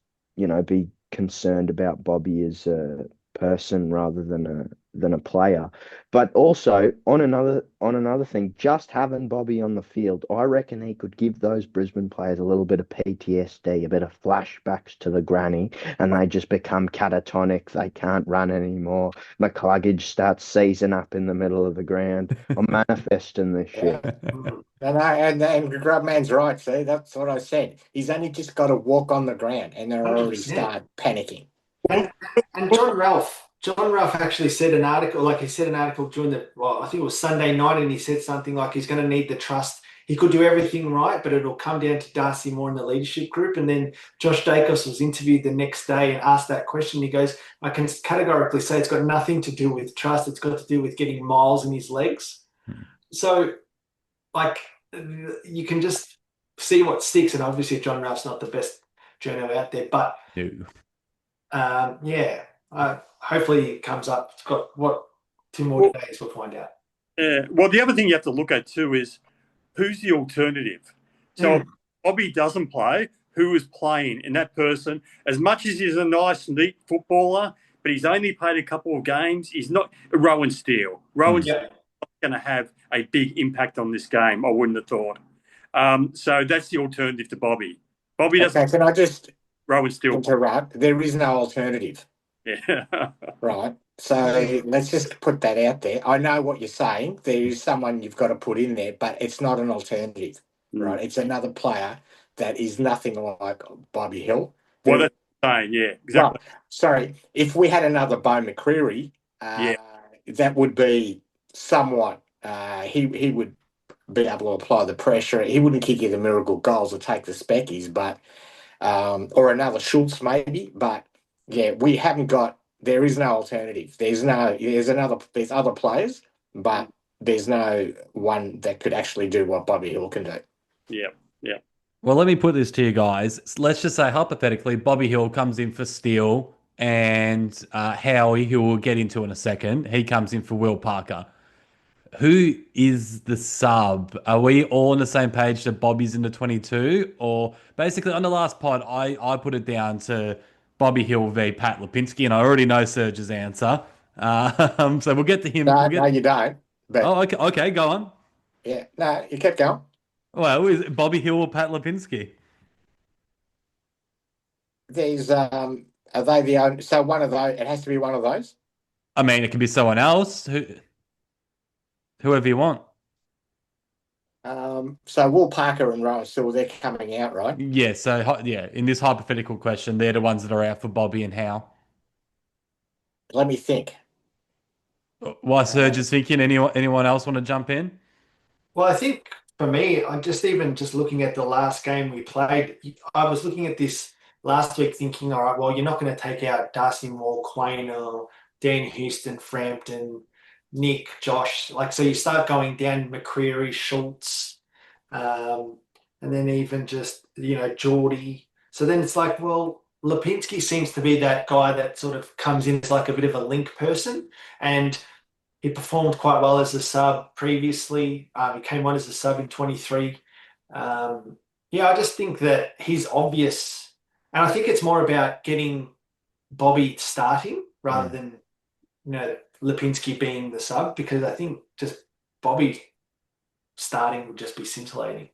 be concerned about Bobby as a person rather than a player. But also on another thing, just having Bobby on the field, I reckon he could give those Brisbane players a little bit of PTSD, a bit of flashbacks to the granny, and they just become catatonic. They can't run anymore. McCluggage starts seizing up in the middle of the ground. I'm manifesting this shit. And Grubman's right, see, that's what I said. He's only just got to walk on the ground and they're already 100%. start panicking. And John Ralph actually said an article, during I think it was Sunday night, and he said something like he's going to need the trust he could do everything right, but it'll come down to Darcy Moore in the leadership group. And then Josh Dacos was interviewed the next day and asked that question. He goes, I can categorically say it's got nothing to do with trust. It's got to do with getting miles in his legs. So, like, you can just see what sticks. And obviously, John Ruff's not the best journo out there. But, hopefully it comes up. It's got, 2 more days, we'll find out. Well, the other thing you have to look at too is who's the alternative. So if Bobby doesn't play, who is playing? And that person, as much as he's a nice, neat footballer, but he's only played a couple of games, he's not Rowan Steele. Rowan Steele is not going to have a big impact on this game, I wouldn't have thought. So that's the alternative to Bobby. Bobby doesn't. Okay, can I just Rowan Steele interrupt? There is no alternative. Yeah. Right. So let's just put that out there. I know what you're saying. There is someone you've got to put in there, but it's not an alternative, right? It's another player that is nothing like Bobby Hill. Well, that's saying, yeah, exactly. Well, sorry, if we had another Bo McCreary, that would be somewhat. He would be able to apply the pressure. He wouldn't kick you the miracle goals or take the speckies, but or another Schultz maybe. But yeah, we haven't got. There is no alternative. There's other players, but there's no one that could actually do what Bobby Hill can do. Yeah. Well, let me put this to you guys. Let's just say, hypothetically, Bobby Hill comes in for Steele and Howie, who we'll get into in a second, he comes in for Will Parker. Who is the sub? Are we all on the same page that Bobby's in the 22? Or basically, on the last pod, I put it down to Bobby Hill v. Pat Lipinski, and I already know Serge's answer. So we'll get to him. No, you don't. But okay, go on. Yeah, no, you kept going. Well, is it Bobby Hill or Pat Lipinski? There's are they the only? So one of those. It has to be one of those. I mean, it can be someone else. Whoever you want. So Will Parker and Rowan Steele, they're coming out, right? Yeah. So in this hypothetical question, they're the ones that are out for Bobby and Howe. Let me think. Why Serge is thinking? Anyone else want to jump in? Well, I think for me, I'm just looking at the last game we played. I was looking at this last week thinking, all right, well, you're not going to take out Darcy Moore, Quainer, Dan Houston, Frampton, Nick, Josh. So you start going down McCreary, Schultz, and then even just, Geordie. So then it's like, well, Lipinski seems to be that guy that sort of comes in as like a bit of a link person, and he performed quite well as a sub previously. He came on as a sub in 23. I just think that he's obvious. And I think it's more about getting Bobby starting rather than, Lipinski being the sub, because I think just Bobby starting would just be scintillating.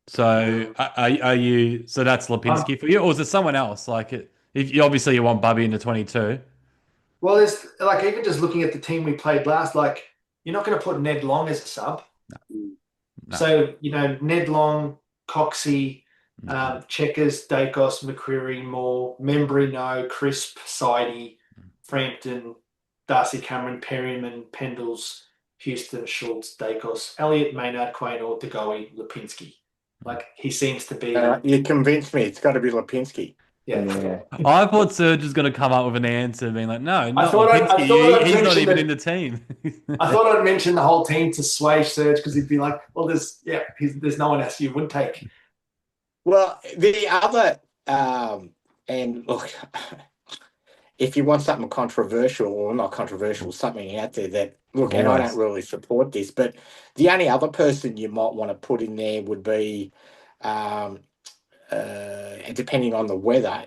So are you? So that's Lipinski for you, or is it someone else? If you obviously you want Bobby in the 22. Well, there's even just looking at the team we played last, you're not going to put Ned Long as a sub. No. So, Ned Long, Coxey, Checkers, Dacos, McCreary, Moore, Membry, no, Crisp, Sidey, Frampton, Darcy Cameron, Perryman, Pendles, Houston, Schultz, Dacos, Elliott, Maynard, Quain, or DeGoey, Lipinski. He seems to be... you convinced me. It's got to be Lipinski. Yeah. I thought Serge was going to come up with an answer, being like, no, Lipinski. He's not even in the team. I thought I'd mention the whole team to sway Serge, because he'd be like, well, there's no one else you would take. Well, the other, and look, if you want something controversial, or not controversial, something out there that, look, and I don't really support this, but the only other person you might want to put in there would be, depending on the weather,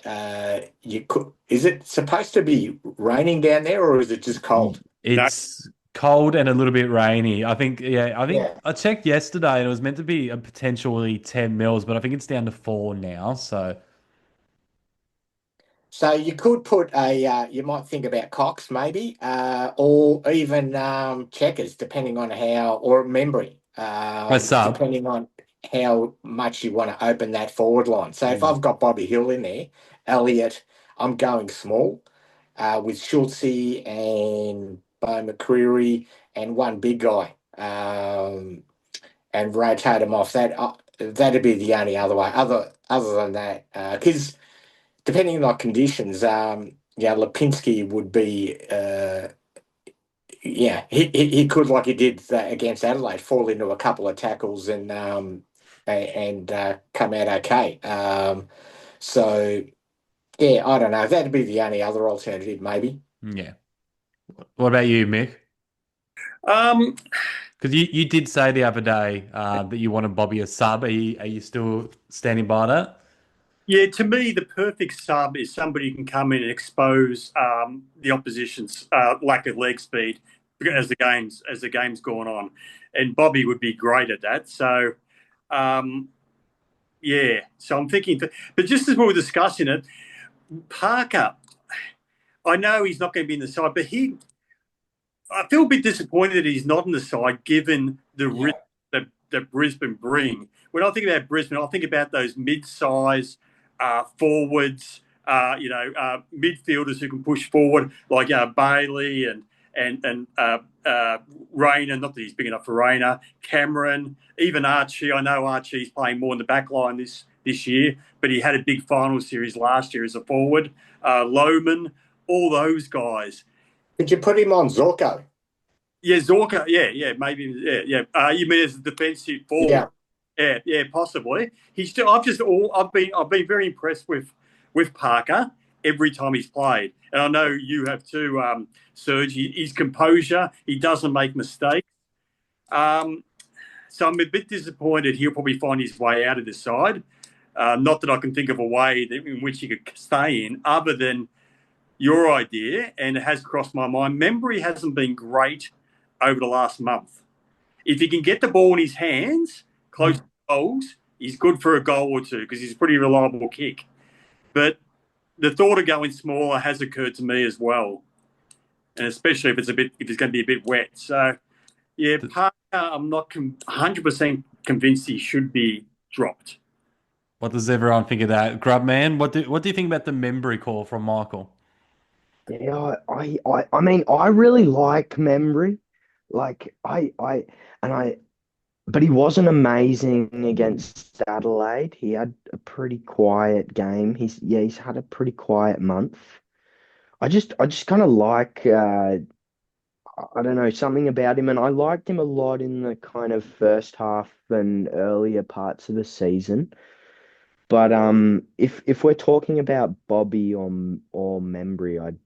is it supposed to be raining down there, or is it just cold? It's cold and a little bit rainy. I think I checked yesterday and it was meant to be a potentially 10 mils, but I think it's down to 4 now. So you could put you might think about Cox maybe, or even Checkers, depending on how, or Membry, depending on how much you want to open that forward line. So if I've got Bobby Hill in there, Elliott, I'm going small with Schultze and Bo McCreary and one big guy. and rotate them off. That'd be the only other way. Other than that, because depending on conditions, Lipinski would be. He could, like he did against Adelaide, fall into a couple of tackles and come out okay. So yeah, I don't know. That'd be the only other alternative, maybe. Yeah. What about you, Mick? Um, Because you did say the other day that you wanted Bobby a sub. Are you still standing by that? Yeah, to me, the perfect sub is somebody who can come in and expose the opposition's lack of leg speed as the game's gone on, and Bobby would be great at that. So, yeah. So I'm thinking, but just as we were discussing it, Parker, I know he's not going to be in the side, but I feel a bit disappointed that he's not in the side given the risk that Brisbane bring. When I think about Brisbane, I think about those mid-size forwards, midfielders who can push forward, like Bailey and Rayner. Not that he's big enough for Rayner. Cameron, even Archie. I know Archie's playing more in the back line this year, but he had a big final series last year as a forward. Lohman, all those guys. Could you put him on Zorko? Yeah, Zorka. Yeah, maybe. Yeah. You mean as a defensive forward? Yeah, possibly. I've been very impressed with Parker every time he's played, and I know you have too, Serge. His composure, he doesn't make mistakes. So I'm a bit disappointed. He'll probably find his way out of this side. Not that I can think of a way in which he could stay in, other than your idea, and it has crossed my mind. Membry hasn't been great over the last month. If he can get the ball in his hands, close to goals, he's good for a goal or two because he's a pretty reliable kick. But the thought of going smaller has occurred to me as well, and especially if it's going to be a bit wet. So, yeah, Parker, I'm not 100% convinced he should be dropped. What does everyone think of that? Grubman, what do you think about the Membry call from Michael? Yeah, I mean, I really like Membry. Like but he wasn't amazing against Adelaide. He had a pretty quiet game. He's had a pretty quiet month. I just kind of like I don't know, something about him, and I liked him a lot in the kind of first half and earlier parts of the season. But if we're talking about Bobby or Membry, I'd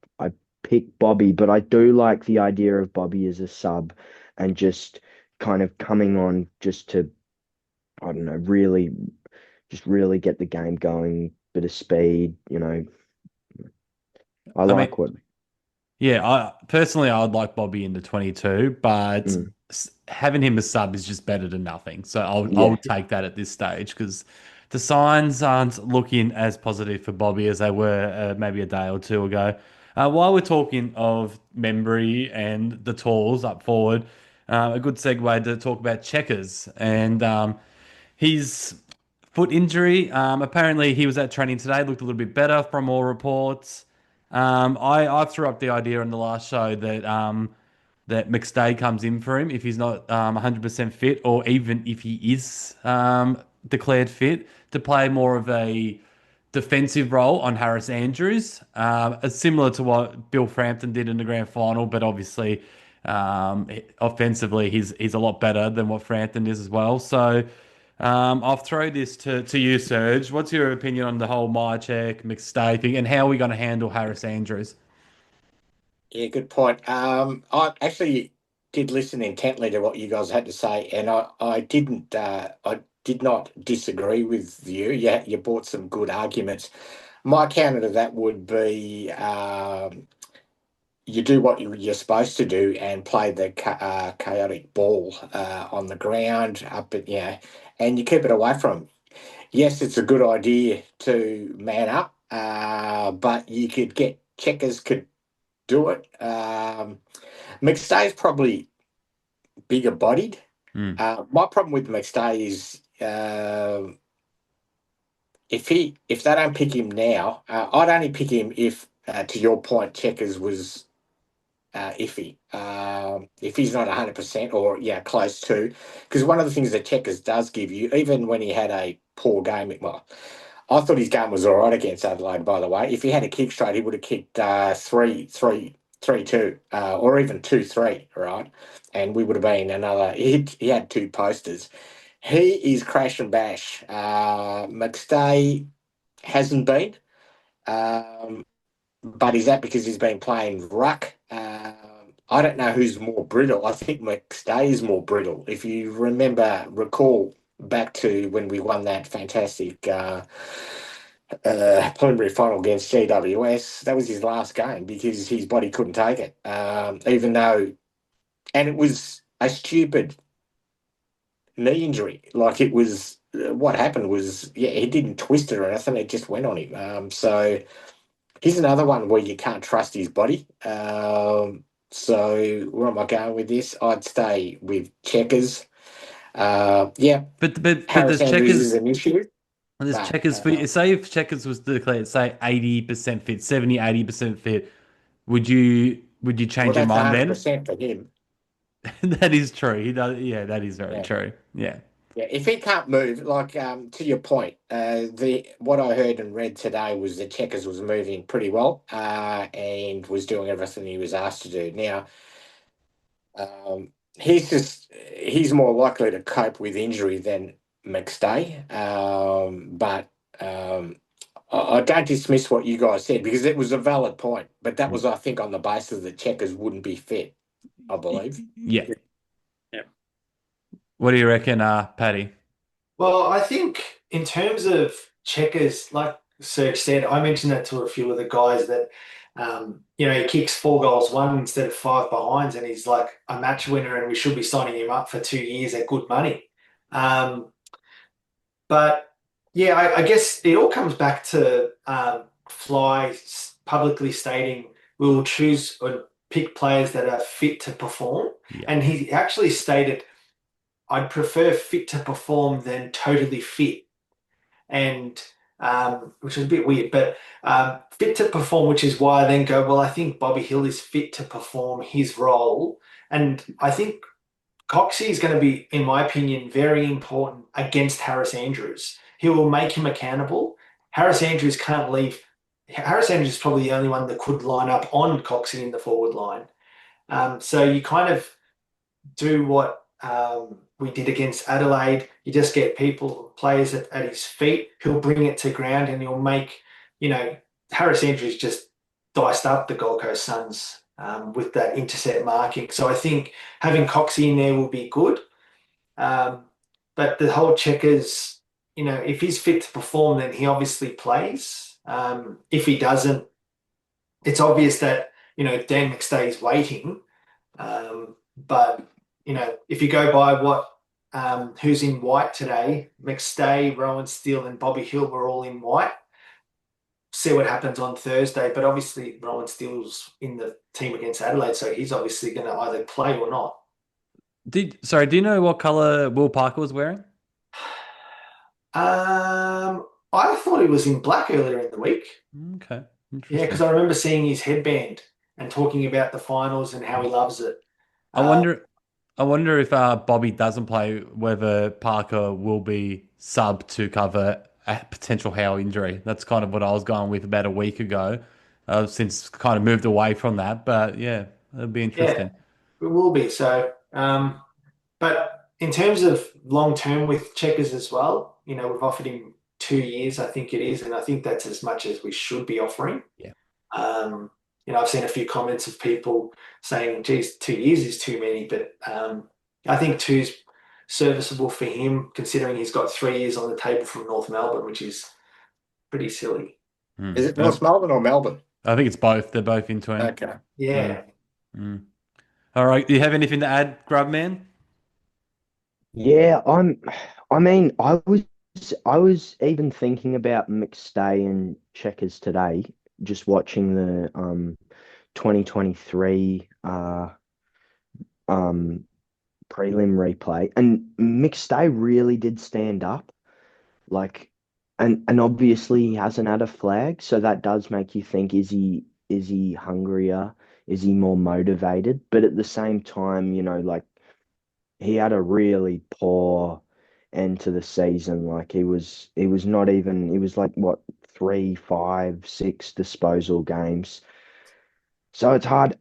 pick Bobby, but I do like the idea of Bobby as a sub and just kind of coming on just to, I don't know, really get the game going, bit of speed, I mean, like what. Yeah, I would like Bobby in the 22, but having him as sub is just better than nothing. So I'll take that at this stage because the signs aren't looking as positive for Bobby as they were maybe a day or two ago. While we're talking of Membry and the talls up forward, a good segue to talk about Checkers and his foot injury. Apparently, he was at training today, looked a little bit better from all reports. I threw up the idea on the last show that that McStay comes in for him if he's not 100% fit, or even if he is declared fit, to play more of a defensive role on Harris Andrews, similar to what Bill Frampton did in the grand final, but obviously offensively he's a lot better than what Frampton is as well. So I'll throw this to you, Serge. What's your opinion on the whole Myercheck, McStay thing, and how are we going to handle Harris Andrews? Yeah, good point. I actually did listen intently to what you guys had to say, and I did not disagree with you. Yeah, you brought some good arguments. My counter to that would be you do what you're supposed to do and play the chaotic ball on the ground and you keep it away from 'em. Yes, it's a good idea to man up, but you could get Checkers could do it. McStay's probably bigger bodied. My problem with McStay is if they don't pick him now, I'd only pick him if, to your point, Checkers was iffy. If he's not 100% or close to, because one of the things that Checkers does give you, even when he had a poor game, well, I thought his game was all right against Adelaide. By the way, if he had a kick straight, he would have kicked 3-2, or even 2-3, right? And we would have been another. He had two posters. He is crash and bash. McStay hasn't been. But is that because he's been playing ruck? I don't know who's more brittle. I think McStay is more brittle. If you recall back to when we won that fantastic preliminary final against GWS, that was his last game because his body couldn't take it. Even though, and it was a stupid knee injury. Like it was, what happened was, he didn't twist it or anything. It just went on him. So he's another one where you can't trust his body. So where am I going with this? I'd stay with Checkers. But Harris there's Andrews Checkers. is an issue. There's But, Checkers for say if Checkers was declared say 80% fit, 70-80% fit, would you well, change your that's mind then? 100% for him. That is true. He does. Yeah, that is very Yeah. true. Yeah. Yeah, if he can't move, like to your point, what I heard and read today was that Checkers was moving pretty well and was doing everything he was asked to do. Now, he's more likely to cope with injury than McStay, but I don't dismiss what you guys said because it was a valid point. But that was, I think, on the basis that Checkers wouldn't be fit, I believe. Yeah. Yeah. What do you reckon, Paddy? Well, I think in terms of Checkers, like Serge said, I mentioned that to a few of the guys that, he kicks 4 goals, 1 instead of 5 behinds, and he's like a match winner, and we should be signing him up for 2 years at good money. But yeah, I guess it all comes back to Fly publicly stating we will choose or pick players that are fit to perform. Yeah. And he actually stated, I'd prefer fit to perform than totally fit. And which is a bit weird, but fit to perform, which is why I then go, well, I think Bobby Hill is fit to perform his role. And I think Coxie is going to be, in my opinion, very important against Harris Andrews. He will make him accountable. Harris Andrews can't leave. Harris Andrews is probably the only one that could line up on Coxie in the forward line. So you kind of do what we did against Adelaide. You just get players at his feet. He'll bring it to ground and he'll make, Harris Andrews just diced up the Gold Coast Suns with that intercept marking. So I think having Coxie in there will be good. But the whole Checkers, if he's fit to perform, then he obviously plays. If he doesn't, it's obvious that, Dan McStay is waiting. But, if you go by what who's in white today, McStay, Rowan Steele and Bobby Hill were all in white. See what happens on Thursday. But obviously Rowan Steele's in the team against Adelaide, so he's obviously going to either play or not. Do you know what colour Will Parker was wearing? I thought he was in black earlier in the week. Okay. Yeah, because I remember seeing his headband and talking about the finals and how he loves it. I wonder if Bobby doesn't play, whether Parker will be sub to cover a potential Howe injury. That's kind of what I was going with about a week ago. Since kind of moved away from that, but yeah, it'll be interesting. Yeah, it will be. So, but in terms of long term with Checkers as well, we've offered him 2 years, I think it is, and I think that's as much as we should be offering. Yeah. I've seen a few comments of people saying, geez, 2 years is too many, but I think 2's serviceable for him, considering he's got 3 years on the table from North Melbourne, which is pretty silly. Is it North Melbourne or Melbourne? I think it's both. They're both into it. Okay. Yeah. All right. Do you have anything to add, Grubman? Yeah, I was even thinking about McStay and Checkers today, just watching the 2023 prelim replay, and McStay really did stand up, and obviously he hasn't had a flag, so that does make you think, is he is he hungrier? Is he more motivated? But at the same time, like he had a really poor end to the season. Like he was not even he was like what, three, five, six disposal games. So it's hard.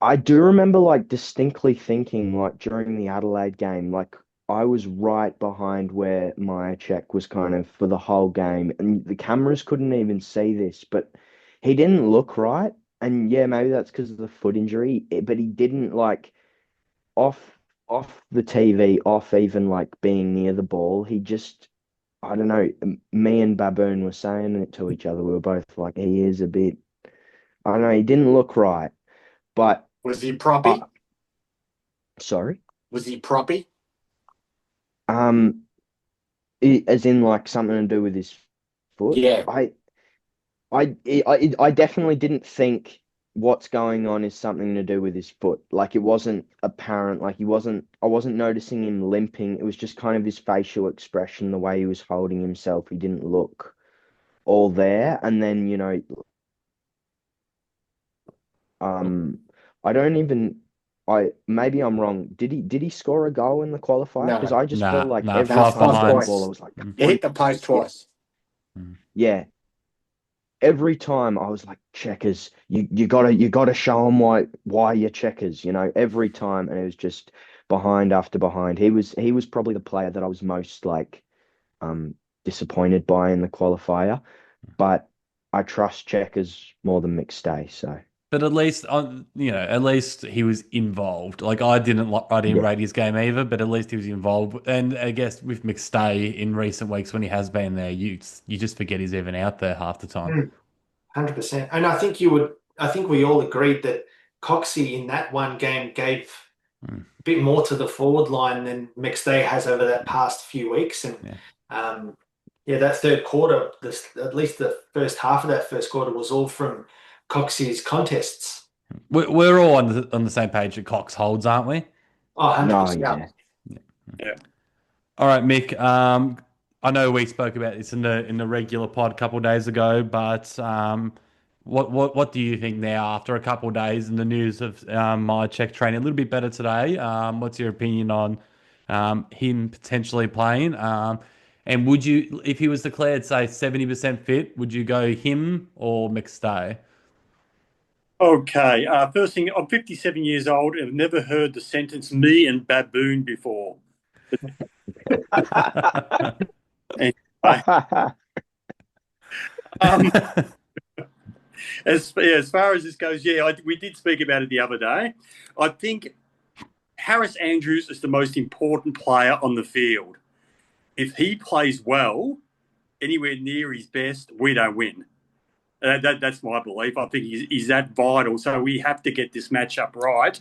I do remember like distinctly thinking like during the Adelaide game, like I was right behind where Check was kind of for the whole game, and the cameras couldn't even see this, but he didn't look right. And yeah, maybe that's because of the foot injury, but he didn't like off off the TV, off even like being near the ball. He just, I don't know. Me and Baboon were saying it to each other. We were both like, he is a bit. I don't know. He didn't look right. But Was he uh, proppy? sorry, Was he proppy? um, as in like something to do with his foot. Yeah. I definitely didn't think what's going on is something to do with his foot. Like it wasn't apparent. Like he wasn't. I wasn't noticing him limping. It was just kind of his facial expression, the way he was holding himself. He didn't look all there. And then um, I don't even. I maybe I'm wrong. Did he score a goal in the qualifier? Because No. I just felt like Nah, every No, five time he five got the behind. ball, I twice. was like, Mm. He what? hit the post twice. Yeah, every time I was like, checkers, you gotta show them why you're checkers, every time, and it was just behind after behind. He was probably the player that I was most like um disappointed by in the qualifier, but I trust checkers more than McStay, so But at least on, at least he was involved. Like I didn't yeah. rate his game either, but at least he was involved. And I guess with McStay in recent weeks when he has been there, you just forget he's even out there half the time. 100%. And I think we all agreed that Coxie in that one game gave a bit more to the forward line than McStay has over that past few weeks. And Yeah. yeah, that third quarter, at least the first half of that first quarter was all from Coxie's contests. We're all on the same page that Cox holds, aren't we? Oh, No, 100%. Yeah. yeah. Yeah. All right, Mick. I know we spoke about this in the regular pod a couple of days ago, but what do you think now after a couple of days and the news of my check training a little bit better today? What's your opinion on him potentially playing? And would you, if he was declared say 70% fit, would you go him or McStay? Okay. First thing, I'm 57 years old and have never heard the sentence "me and baboon" before. Anyway, um, as far as this goes, yeah, we did speak about it the other day. I think Harris Andrews is the most important player on the field. If he plays well, anywhere near his best, we don't win. That's my belief. I think he's that vital. So we have to get this matchup right.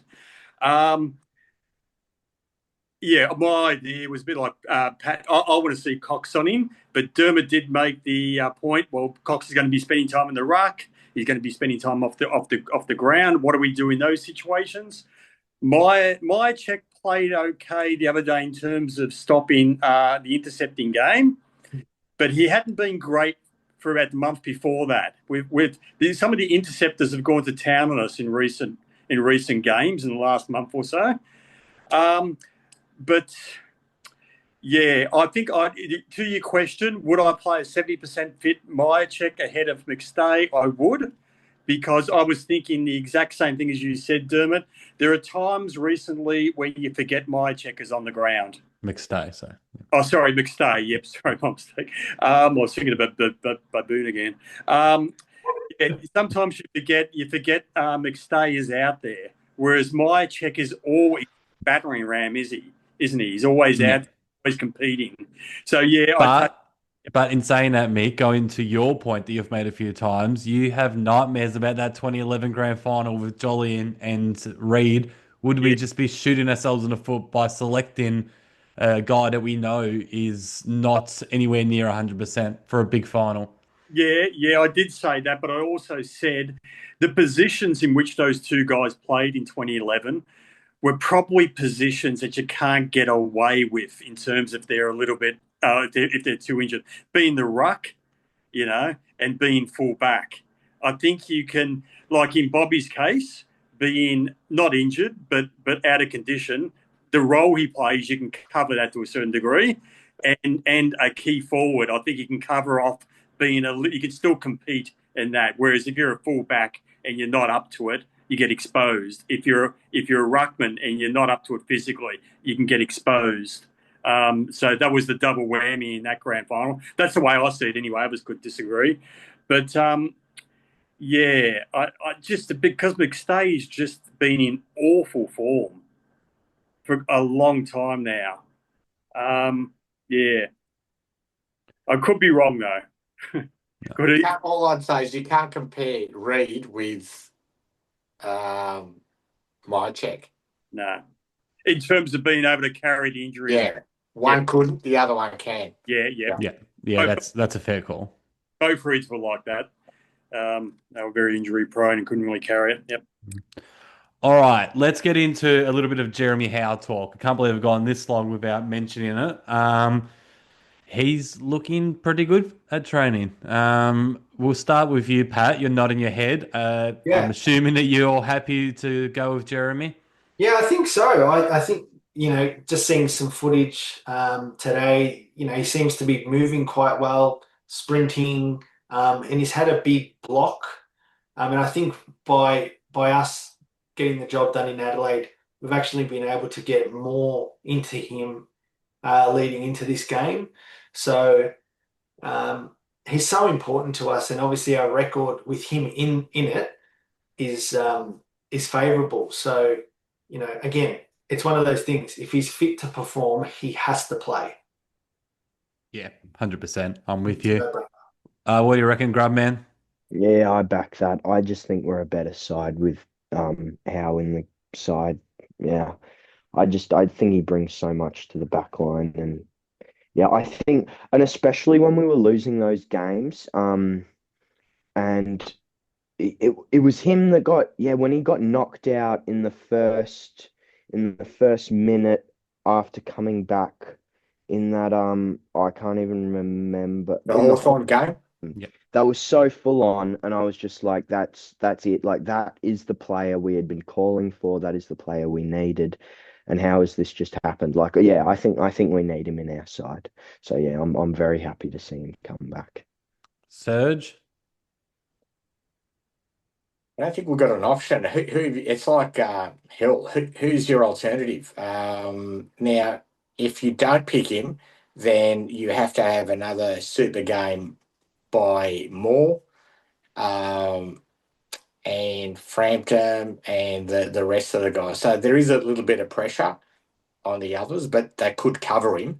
Yeah, my idea was a bit like Pat. I want to see Cox on him, but Dermot did make the point. Well, Cox is going to be spending time in the ruck. He's going to be spending time off the ground. What do we do in those situations? My check played okay the other day in terms of stopping the intercepting game, but he hadn't been great for about the month before that. Some of the interceptors have gone to town on us in recent games in the last month or so. But yeah, I think to your question, would I play a 70% fit my check ahead of McStay? I would, because I was thinking the exact same thing as you said, Dermot. There are times recently where you forget my check is on the ground. McStay, so. Oh, sorry, McStay. Yep, sorry, my mistake. I was thinking about Baboon again. Yeah, sometimes you forget McStay is out there, whereas my check is always battering ram, isn't he? He's always Yeah. out, always competing. So yeah, But in saying that, Mick, going to your point that you've made a few times, you have nightmares about that 2011 grand final with Jolly and Reed. Would we just be shooting ourselves in the foot by selecting a guy that we know is not anywhere near 100% for a big final? Yeah, I did say that, but I also said the positions in which those two guys played in 2011 were probably positions that you can't get away with in terms of they're a little bit, if they're too injured. Being the ruck, and being full back. I think you can, like in Bobby's case, being not injured but out of condition, the role he plays, you can cover that to a certain degree. And a key forward, I think you can cover off being you can still compete in that. Whereas if you're a fullback and you're not up to it, you get exposed. If you're a ruckman and you're not up to it physically, you can get exposed. So that was the double whammy in that grand final. That's the way I see it anyway. Others could disagree. But yeah, I just because McStay's just been in awful form for a long time now. Yeah, I could be wrong though. All I'd say is you can't compare Reed with my check. No, in terms of being able to carry the injury. Yeah, one couldn't, the other one can. Yeah. That's a fair call. Both Reeds were like that. They were very injury prone and couldn't really carry it. Yep. All right, let's get into a little bit of Jeremy Howe talk. I can't believe I've gone this long without mentioning it. He's looking pretty good at training. We'll start with you, Pat. You're nodding your head. I'm assuming that you're happy to go with Jeremy. Yeah, I think so. I think, just seeing some footage today, he seems to be moving quite well, sprinting, and he's had a big block. And I think by us getting the job done in Adelaide, we've actually been able to get more into him leading into this game. So he's so important to us, and obviously our record with him in it is favourable. So, again, it's one of those things. If he's fit to perform, he has to play. Yeah, 100%. I'm with you. What do you reckon, Grubman? Yeah, I back that. I just think we're a better side with Howe in the side. Yeah, I think he brings so much to the back line, and yeah, I think, and especially when we were losing those games, and it was him that when he got knocked out in the first minute after coming back in that I can't even remember The Hawthorn game. Yeah. That was so full on, and I was just like, that's it. Like, that is the player we had been calling for. That is the player we needed. And how has this just happened? Like, yeah, I think we need him in our side. So yeah, I'm very happy to see him come back. Serge? I don't think we've got an option. It's like Hill. Who's your alternative? Now, if you don't pick him, then you have to have another super game by Moore, and Frampton and the rest of the guys. So there is a little bit of pressure on the others, but they could cover him.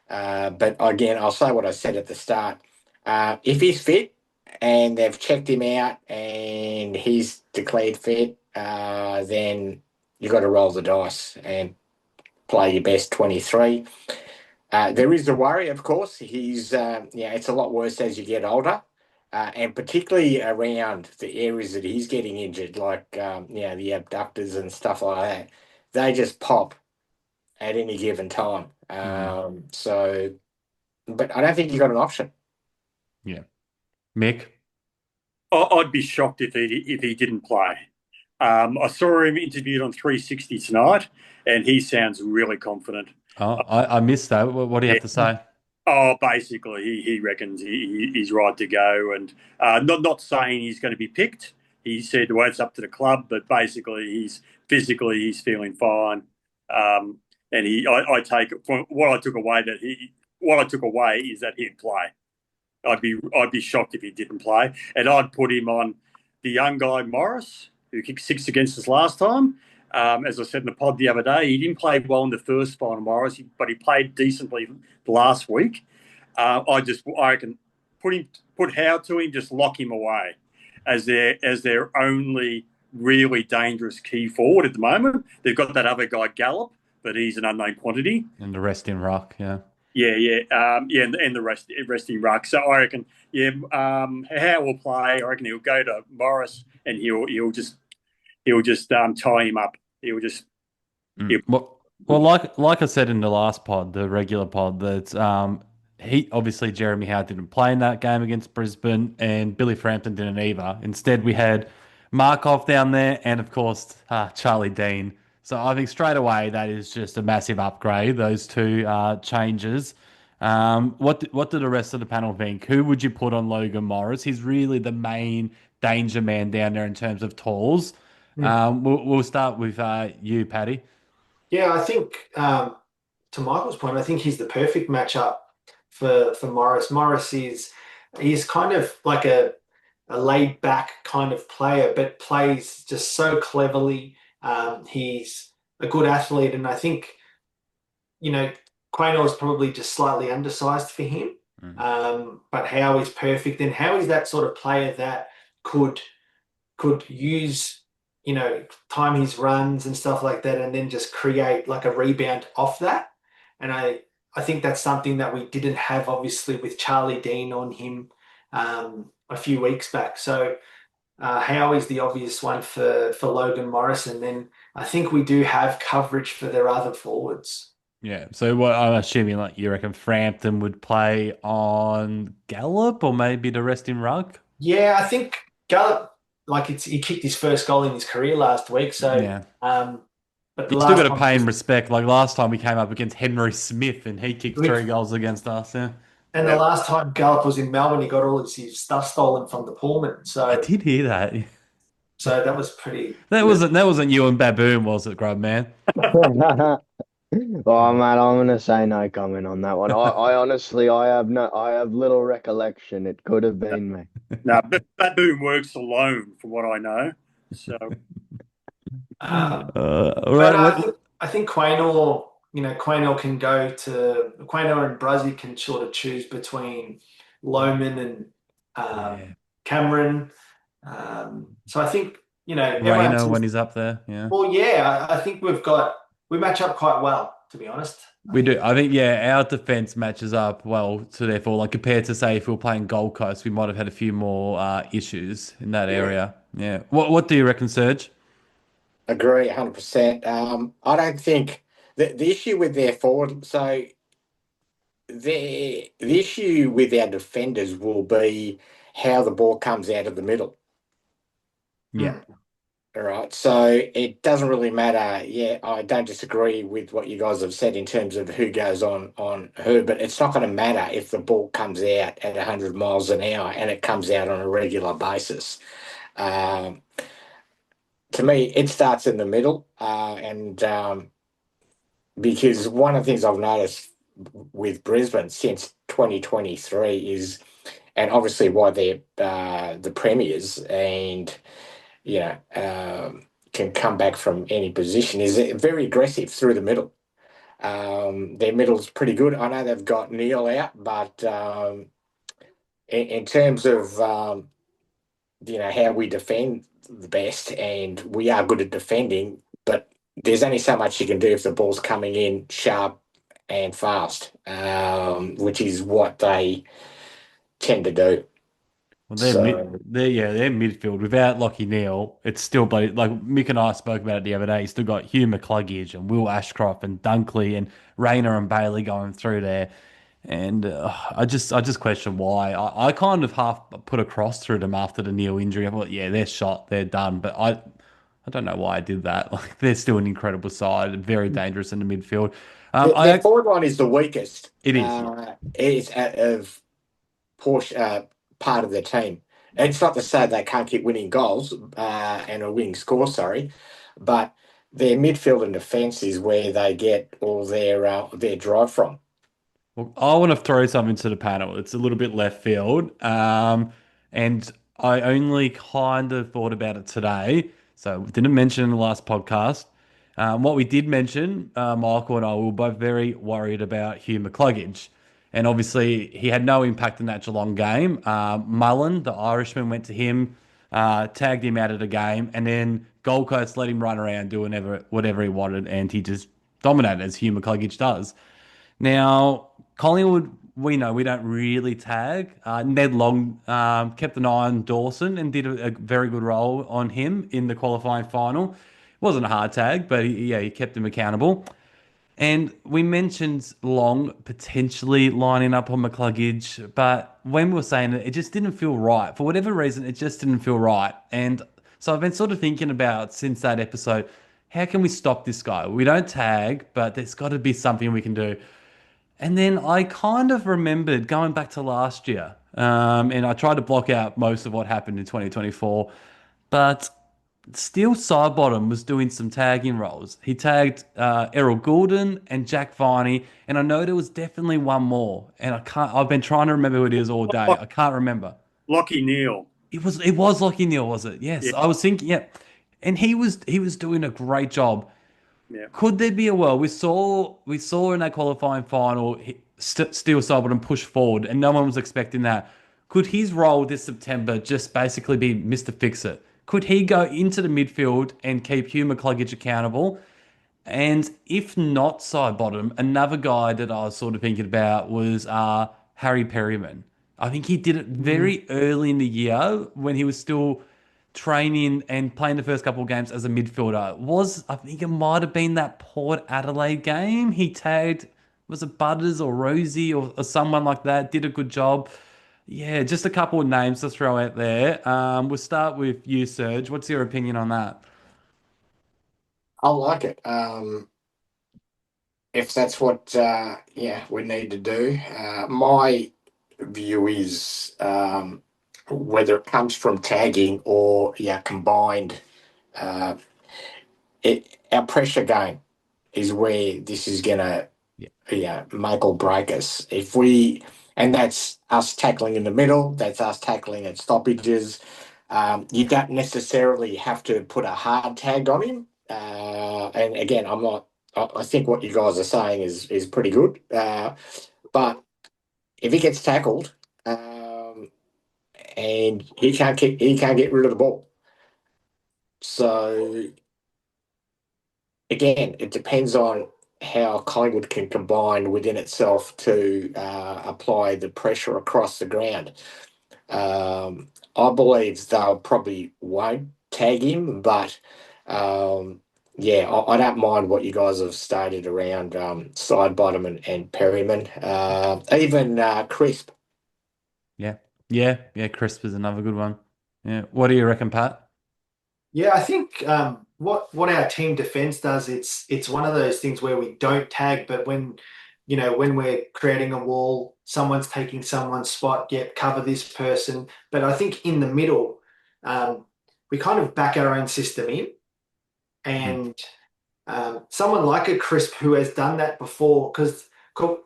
But again, I'll say what I said at the start. If he's fit and they've checked him out and he's declared fit, then you've got to roll the dice and play your best 23. There is the worry, of course. He's it's a lot worse as you get older. And particularly around the areas that he's getting injured, like the abductors and stuff like that, they just pop at any given time. So, but I don't think you've got an option. Yeah, Mick. I'd be shocked if he didn't play. I saw him interviewed on 360 tonight, and he sounds really confident. Oh, I missed that. What do you have to say? Oh, basically, he reckons he's right to go, and not saying he's going to be picked. He said, well, it's up to the club, but basically, he's feeling fine. And I take it from what I took away is that he'd play. I'd be shocked if he didn't play, and I'd put him on the young guy Morris, who kicked 6 against us last time. As I said in the pod the other day, he didn't play well in the first final, Morris, but he played decently last week. I can put Howe to him, just lock him away as their only really dangerous key forward at the moment. They've got that other guy Gallup, but he's an unknown quantity. And the rest in ruck, yeah. And the rest in ruck. So I reckon, Howe will play. I reckon he'll go to Morris and he'll just tie him up. Well, like I said in the last pod, the regular pod, that he obviously Jeremy Howe didn't play in that game against Brisbane, and Billy Frampton didn't either. Instead, we had Markov down there, and of course Charlie Dean. So I think straight away that is just a massive upgrade. Those two changes. What do the rest of the panel think? Who would you put on Logan Morris? He's really the main danger man down there in terms of tools. We'll start with you, Paddy. Yeah, I think to Michael's point, I think he's the perfect matchup for Morris. He's kind of like a laid back kind of player, but plays just so cleverly. He's a good athlete, and I think Quaynor is probably just slightly undersized for him. But Howe is perfect, and Howe is that sort of player that could use time his runs and stuff like that, and then just create like a rebound off that. And I think that's something that we didn't have, obviously, with Charlie Dean on him a few weeks back. So Howe is the obvious one for Logan Morris, and then I think we do have coverage for their other forwards. Yeah, so what I'm assuming, like you reckon Frampton would play on Gallup or maybe the rest in ruck? Yeah, I think Gallup, he kicked his first goal in his career last week. So, Yeah. But You still got to pay him respect. Like last time we came up against Henry Smith and he kicked 3 goals against us. Yeah. And the last time Gallup was in Melbourne, he got all his stuff stolen from the Pullman. So I did hear that. So that was pretty. That wasn't you and Baboon, was it, Grubman? Oh man, I'm gonna say no comment on that one. I honestly, I have little recollection. It could have been me. No, but Baboon works alone, from what I know. So, all right. I think Quaynor, Quaynor can go to Quaynor and Bruzzy can sort of choose between Lohman and Cameron. So I think Rayner when he's up there. Yeah. Well, yeah, I think we match up quite well, to be honest. We do. I think, our defense matches up well. So therefore, like compared to say if we were playing Gold Coast, we might have had a few more issues in that area. Yeah. What do you reckon, Serge? Agree, 100%. I don't think the issue with their forward. So the issue with our defenders will be how the ball comes out of the middle. Yeah. All right. So it doesn't really matter. Yeah, I don't disagree with what you guys have said in terms of who goes on who, but it's not going to matter if the ball comes out at 100 miles an hour and it comes out on a regular basis. To me, it starts in the middle, and because one of the things I've noticed with Brisbane since 2023 is, and obviously why they're the premiers and can come back from any position, is very aggressive through the middle. Their middle's pretty good. I know they've got Neil out, but in terms of how we defend the best, and we are good at defending, but there's only so much you can do if the ball's coming in sharp and fast, which is what they tend to do. Well, their midfield without Lockie Neal, it's still like Mick and I spoke about it the other day. You still got Hugh McCluggage and Will Ashcroft and Dunkley and Rayner and Bailey going through there, and I just question why. I kind of half put a cross through them after the Neal injury. I thought, they're shot, they're done, but I don't know why I did that. Like they're still an incredible side, very dangerous in the midfield. Their forward line is the weakest. It is. It's of part of the team. It's not to say they can't keep winning goals and a winning score, but their midfield and defence is where they get all their drive from. Well, I want to throw something to the panel. It's a little bit left field, and I only kind of thought about it today, so we didn't mention in the last podcast. What we did mention, Michael and I were both very worried about Hugh McCluggage. And obviously, he had no impact in that Geelong game. Mullen, the Irishman, went to him, tagged him out of the game, and then Gold Coast let him run around, do whatever he wanted, and he just dominated, as Hugh McCluggage does. Now, Collingwood, we know we don't really tag. Ned Long kept an eye on Dawson and did a very good role on him in the qualifying final. It wasn't a hard tag, but he kept him accountable. And we mentioned Long potentially lining up on McCluggage, but when we were saying it, it just didn't feel right. For whatever reason, it just didn't feel right. And so I've been sort of thinking about since that episode, how can we stop this guy? We don't tag, but there's got to be something we can do. And then I kind of remembered going back to last year, and I tried to block out most of what happened in 2024, but Steel Sidebottom was doing some tagging roles. He tagged Errol Goulden and Jack Viney, and I know there was definitely one more, and I can't. I've been trying to remember who it is all day. I can't remember. Lockie Neal. It was Lockie Neal, was it? Yes, Yeah, I was thinking. Yeah, and he was doing a great job. yeah. Could there be a world we saw in that qualifying final Steel Sidebottom push forward, and no one was expecting that? Could his role this September just basically be Mr. Fix It? Could he go into the midfield and keep Hugh McCluggage accountable? And if not side bottom, another guy that I was sort of thinking about was Harry Perryman. I think he did it very early in the year when he was still training and playing the first couple of games as a midfielder. I think it might have been that Port Adelaide game. He tagged, was it Butters or Rosie or someone like that? Did a good job. Yeah, just a couple of names to throw out there. We'll start with you, Serge. What's your opinion on that? I like it. If that's what we need to do. My view is whether it comes from tagging or combined, uh, our pressure game is where this is gonna make or break us. If we and that's us tackling in the middle, that's us tackling at stoppages. You don't necessarily have to put a hard tag on him. And again, I'm not. I think what you guys are saying is pretty good. But if he gets tackled, and he can't get rid of the ball. So again, it depends on how Collingwood can combine within itself to apply the pressure across the ground. I believe they'll probably won't tag him, but I don't mind what you guys have stated around side bottom and Perryman, even Crisp. Yeah. Yeah. Crisp is another good one. Yeah. What do you reckon, Pat? Yeah, I think what our team defense does, it's one of those things where we don't tag, but when we're creating a wall, someone's taking someone's spot, yep, cover this person. But I think in the middle, we kind of back our own system in, and someone like a Crisp who has done that before, because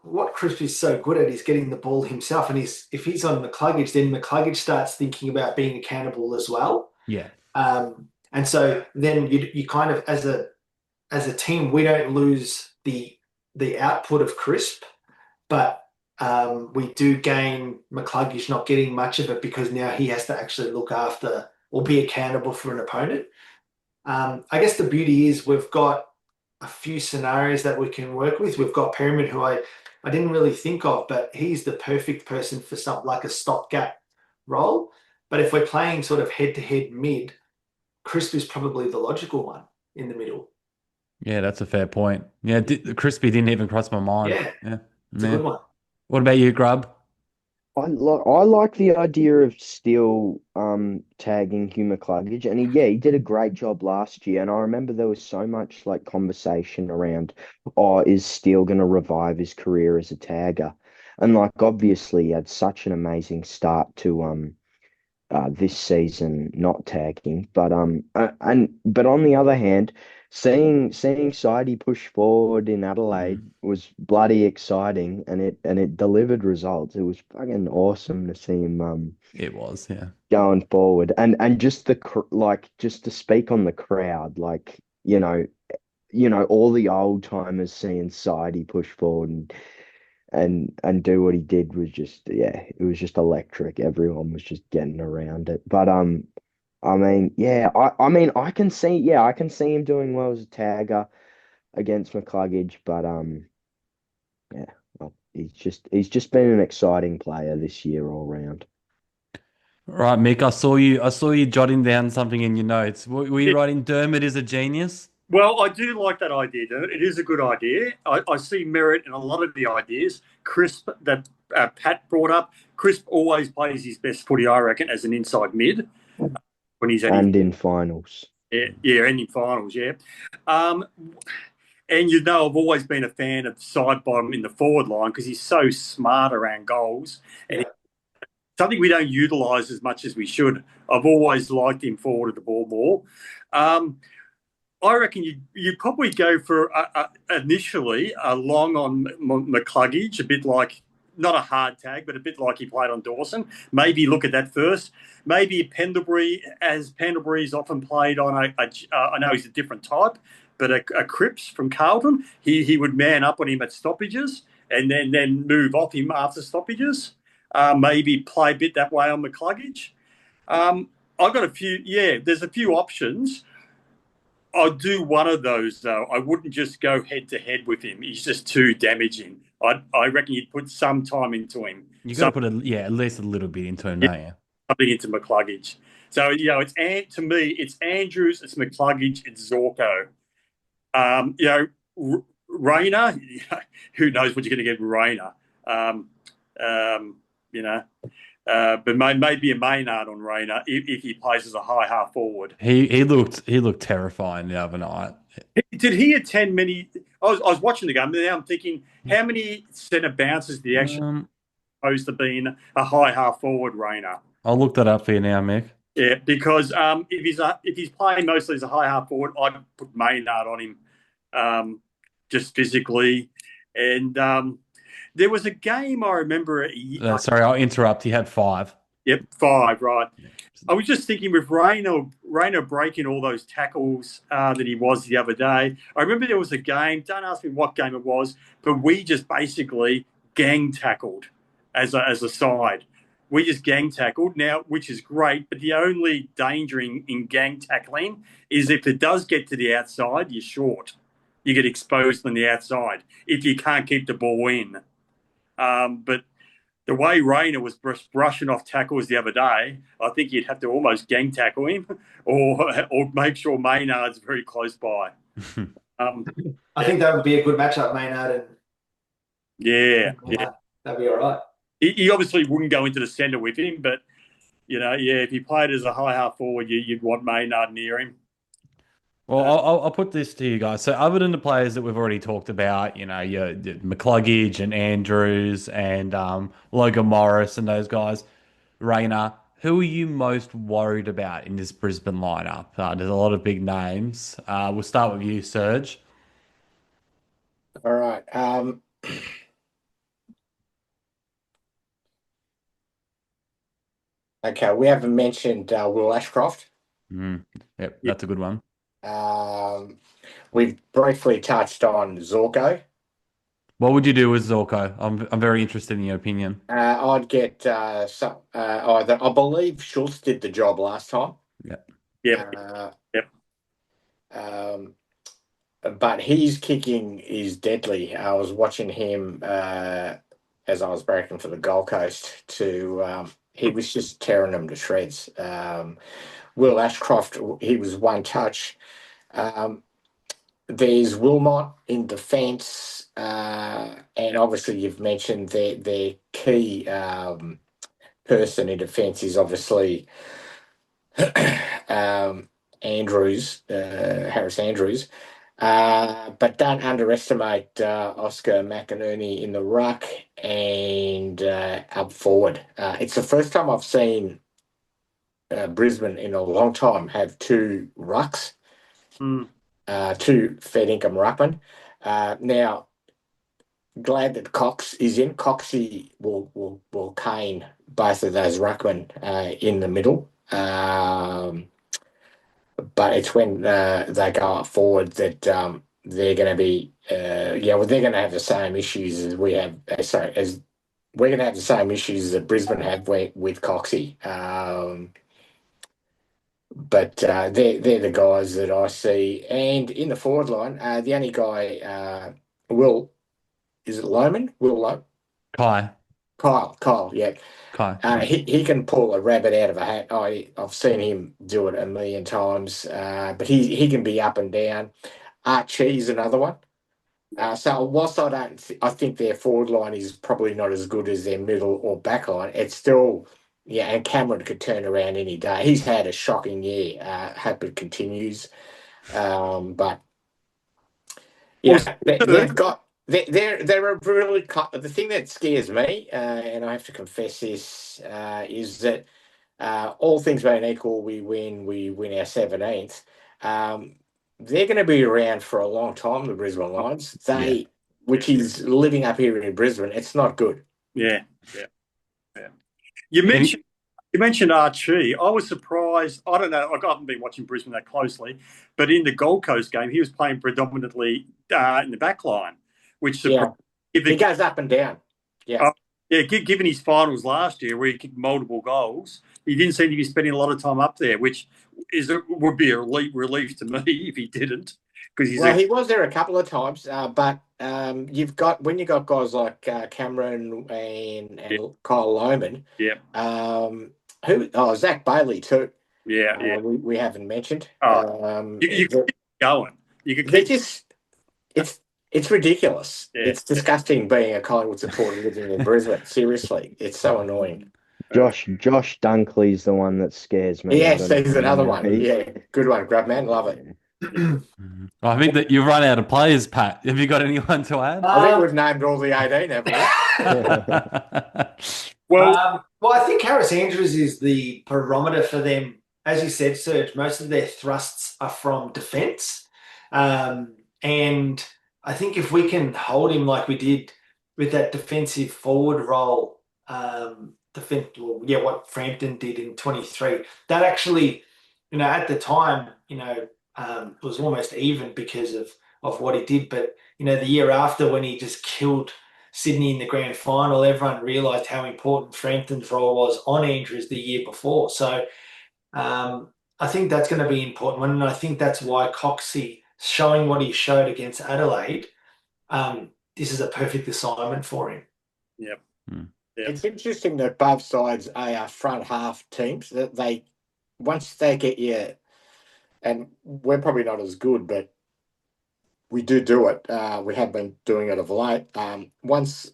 what Crisp is so good at is getting the ball himself, and if he's on McCluggage, then McCluggage starts thinking about being accountable as well. Yeah. And so then you kind of as a team, we don't lose the output of Crisp, but we do gain McCluggage not getting much of it because now he has to actually look after or be accountable for an opponent. I guess the beauty is we've got a few scenarios that we can work with. We've got Perryman, who I didn't really think of, but he's the perfect person for something like a stopgap role. But if we're playing sort of head-to-head mid, Crisp is probably the logical one in the middle. Yeah, that's a fair point. Yeah, Crispy didn't even cross my mind. Yeah. It's a good one. What about you, Grub? I like the idea of still tagging Hugh McCluggage, and he did a great job last year. And I remember there was so much like conversation around, is Steele going to revive his career as a tagger? And like obviously he had such an amazing start to this season not tagging. But on the other hand, seeing Sidey push forward in Adelaide was bloody exciting, and it delivered results. It was fucking awesome to see him It was, yeah. going forward, and just just to speak on the crowd, like all the old timers seeing Sidey push forward and do what he did was just it was just electric. Everyone was just getting around it. But I can see him doing well as a tagger against McCluggage, but well, he's just been an exciting player this year all round. Right, Mick, I saw you jotting down something in your notes. Were you writing Dermot is a genius? Well, I do like that idea. It is a good idea. I see merit in a lot of the ideas. Crisp, that Pat brought up, Crisp always plays his best footy, I reckon, as an inside mid when he's at his And in finals. and in finals, yeah. Um, and I've always been a fan of side bottom in the forward line because he's so smart around goals, and it's something we don't utilise as much as we should. I've always liked him forward of the ball more. I reckon you'd probably go for initially a long on McCluggage, a bit like not a hard tag, but a bit like he played on Dawson. Maybe look at that first. Maybe Pendlebury, as Pendlebury's often played on I know he's a different type, but a Cripps from Carlton, he would man up on him at stoppages and then move off him after stoppages. Maybe play a bit that way on McCluggage. I've got a few. Yeah, there's a few options. I'd do one of those though. I wouldn't just go head to head with him. He's just too damaging. I reckon you'd put some time into him. You got to put at least a little bit into him, don't you? Something into McCluggage. So it's to me, it's Andrews, it's McCluggage, it's Zorko. Rayner. Who knows what you're going to get with Rayner? But maybe a Maynard on Rayner if he plays as a high half forward. He looked terrifying the other night. Did he attend many? I was watching the game. Now I'm thinking, how many centre bounces did he actually supposed to be in a high half forward, Rayner? I'll look that up for you now, Mick. Yeah, because if he's playing mostly as a high half forward, I'd put Maynard on him, just physically. And there was a game I remember. Sorry, I'll interrupt. He had 5. Yep, 5, right. I was just thinking with Rayner breaking all those tackles that he was the other day. I remember there was a game, don't ask me what game it was, but we just basically gang tackled as a side. We just gang tackled now, which is great, but the only danger in gang tackling is if it does get to the outside, you're short. You get exposed on the outside if you can't keep the ball in. But the way Rayner was brushing off tackles the other day, I think you'd have to almost gang tackle him or make sure Maynard's very close by. I think that would be a good matchup, Maynard. Yeah. That'd be all right. He obviously wouldn't go into the centre with him, but, if he played as a high half forward, you'd want Maynard near him. Well, I'll put this to you guys. So other than the players that we've already talked about, your McCluggage and Andrews and Logan Morris and those guys, Rayner, who are you most worried about in this Brisbane lineup? There's a lot of big names. We'll start with you, Serge. All right. Okay, we haven't mentioned Will Ashcroft. Yep, that's a good one. We've briefly touched on Zorko. What would you do with Zorko? I'm very interested in your opinion. I'd get some. Either I believe Schultz did the job last time. Yep. But his kicking is deadly. I was watching him as I was breaking for the Gold Coast. He was just tearing them to shreds. Will Ashcroft, he was one touch. There's Wilmot in defence, and obviously you've mentioned their key person in defence is obviously Andrews, Harris Andrews. But don't underestimate Oscar McInerney in the ruck and up forward. It's the first time I've seen Brisbane in a long time have 2 rucks, 2 Fed income ruckmen. Now, glad that Cox is in. Coxie will cane both of those ruckmen in the middle. But it's when they go up forward that they're going to be, they're going to have the same issues as we have. As we're going to have the same issues that Brisbane have with Coxie. But they're the guys that I see. And in the forward line, the only guy, is it Lohman? Will Loman? Kai. Kyle, yeah. Okay. He can pull a rabbit out of a hat. I've seen him do it a million times, but he can be up and down. Archie's another one. So whilst I think their forward line is probably not as good as their middle or back line, it's still, yeah, and Cameron could turn around any day. He's had a shocking year. Hope it continues. But Well, yeah, they've got they're a really the thing that scares me, and I have to confess this, is that all things being equal, we win our 17th. They're going to be around for a long time. The Brisbane Lions, which is living up here in Brisbane, it's not good. yeah. You mentioned Archie. I was surprised. I don't know. I haven't been watching Brisbane that closely, but in the Gold Coast game, he was playing predominantly in the back line, which surprised. He goes up and down. Yeah. Given his finals last year where he kicked multiple goals, he didn't seem to be spending a lot of time up there, which would be a relief to me if he didn't. Because he was there a couple of times, but you've got guys like Cameron and Kyle Lohman. Yeah. Zach Bailey too. Yeah. We haven't mentioned. You can keep going. You can keep. It's ridiculous. Yeah. It's disgusting being a Collingwood supporter living in Brisbane. Seriously, it's so annoying. Josh Dunkley's the one that scares me. Yes, he's another one. Yeah, good one, Grubman. Love it. I think that you've run out of players, Pat. Have you got anyone to add? I think we've named all the 18, haven't we? Well, I think Harris Andrews is the barometer for them. As you said, Serge, most of their thrusts are from defence. And I think if we can hold him like we did with that defensive forward role, what Frampton did in 23, that actually, at the time, was almost even because of what he did. But, the year after when he just killed Sydney in the grand final, everyone realised how important Frampton's role was on Andrews the year before. So I think that's going to be important. And I think that's why Coxie, showing what he showed against Adelaide, this is a perfect assignment for him. Yep. It's interesting that both sides are front half teams, that once they get you, and we're probably not as good, but we do it. We have been doing it of late. Once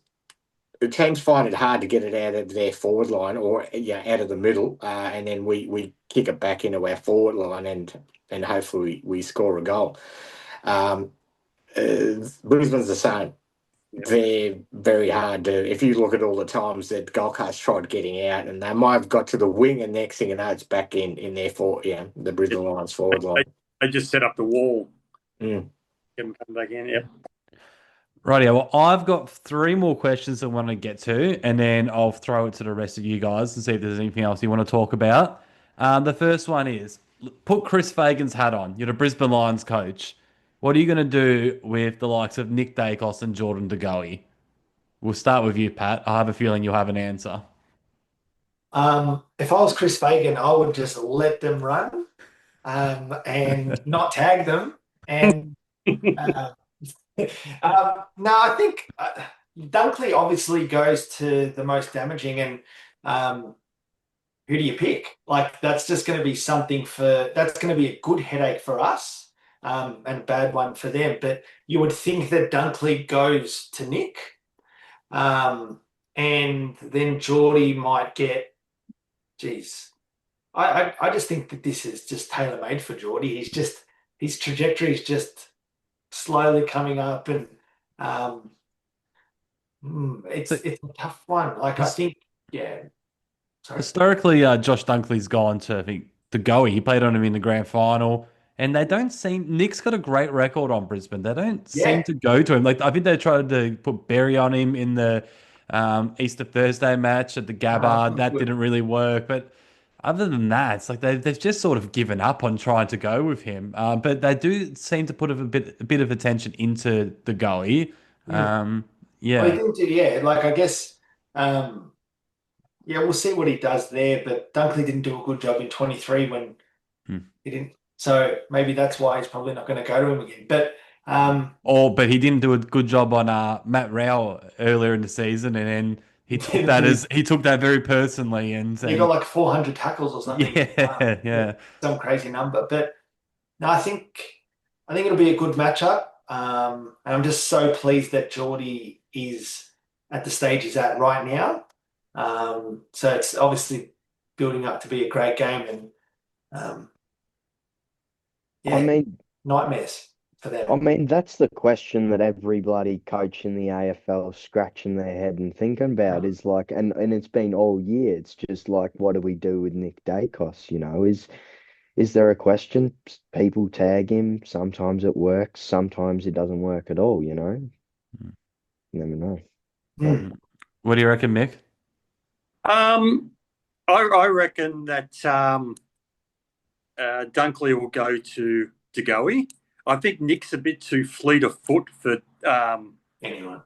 the teams find it hard to get it out of their forward line or out of the middle, and then we kick it back into our forward line and hopefully we score a goal. Brisbane's the same. They're very hard to. If you look at all the times that Gold Coast tried getting out, and they might have got to the wing, and next thing you know, it's back in their the Brisbane Lions forward line. They just set up the wall. Mm. Get them coming back in. Yep. Rightio. Well, I've got 3 more questions I want to get to, and then I'll throw it to the rest of you guys and see if there's anything else you want to talk about. The first one is, put Chris Fagan's hat on. You're the Brisbane Lions coach. What are you going to do with the likes of Nick Dacos and Jordan De Goey? We'll start with you, Pat. I have a feeling you'll have an answer. If I was Chris Fagan, I would just let them run and not tag them. And no, I think Dunkley obviously goes to the most damaging, and who do you pick? Like, that's just going to be that's going to be a good headache for us. And a bad one for them. But you would think that Dunkley goes to Nick, and then Geordie might get. Geez, I just think that this is just tailor made for Geordie. His trajectory is just slowly coming up, and it's a tough one. Like, I think, Sorry. Historically, Josh Dunkley's gone to, I think, De Goey. He played on him in the grand final. And they don't seem. Nick's got a great record on Brisbane. They don't seem to go to him. Like, I think they tried to put Berry on him in the Easter Thursday match at the Gabbard. That didn't really work. But other than that, it's like they've just sort of given up on trying to go with him. But they do seem to put a bit of attention into De Goey. Well, he didn't do, like, I guess. We'll see what he does there. But Dunkley didn't do a good job in 23 when he didn't. So maybe that's why he's probably not going to go to him again. But but he didn't do a good job on Matt Rao earlier in the season, and then he took that very personally, and He got like 400 tackles or something. yeah. Some crazy number. But no, I think it'll be a good matchup. And I'm just so pleased that Geordie is at the stage he's at right now. So it's obviously building up to be a great game, and I mean, nightmares for them. that's the question that every bloody coach in the AFL is scratching their head and thinking about is like, and it's been all year. It's just like, what do we do with Nick Dacos? Is there a question? People tag him. Sometimes it works. Sometimes it doesn't work at all. You never know. What do you reckon, Mick? I reckon that Dunkley will go to Goey. I think Nick's a bit too fleet of foot for Anyone.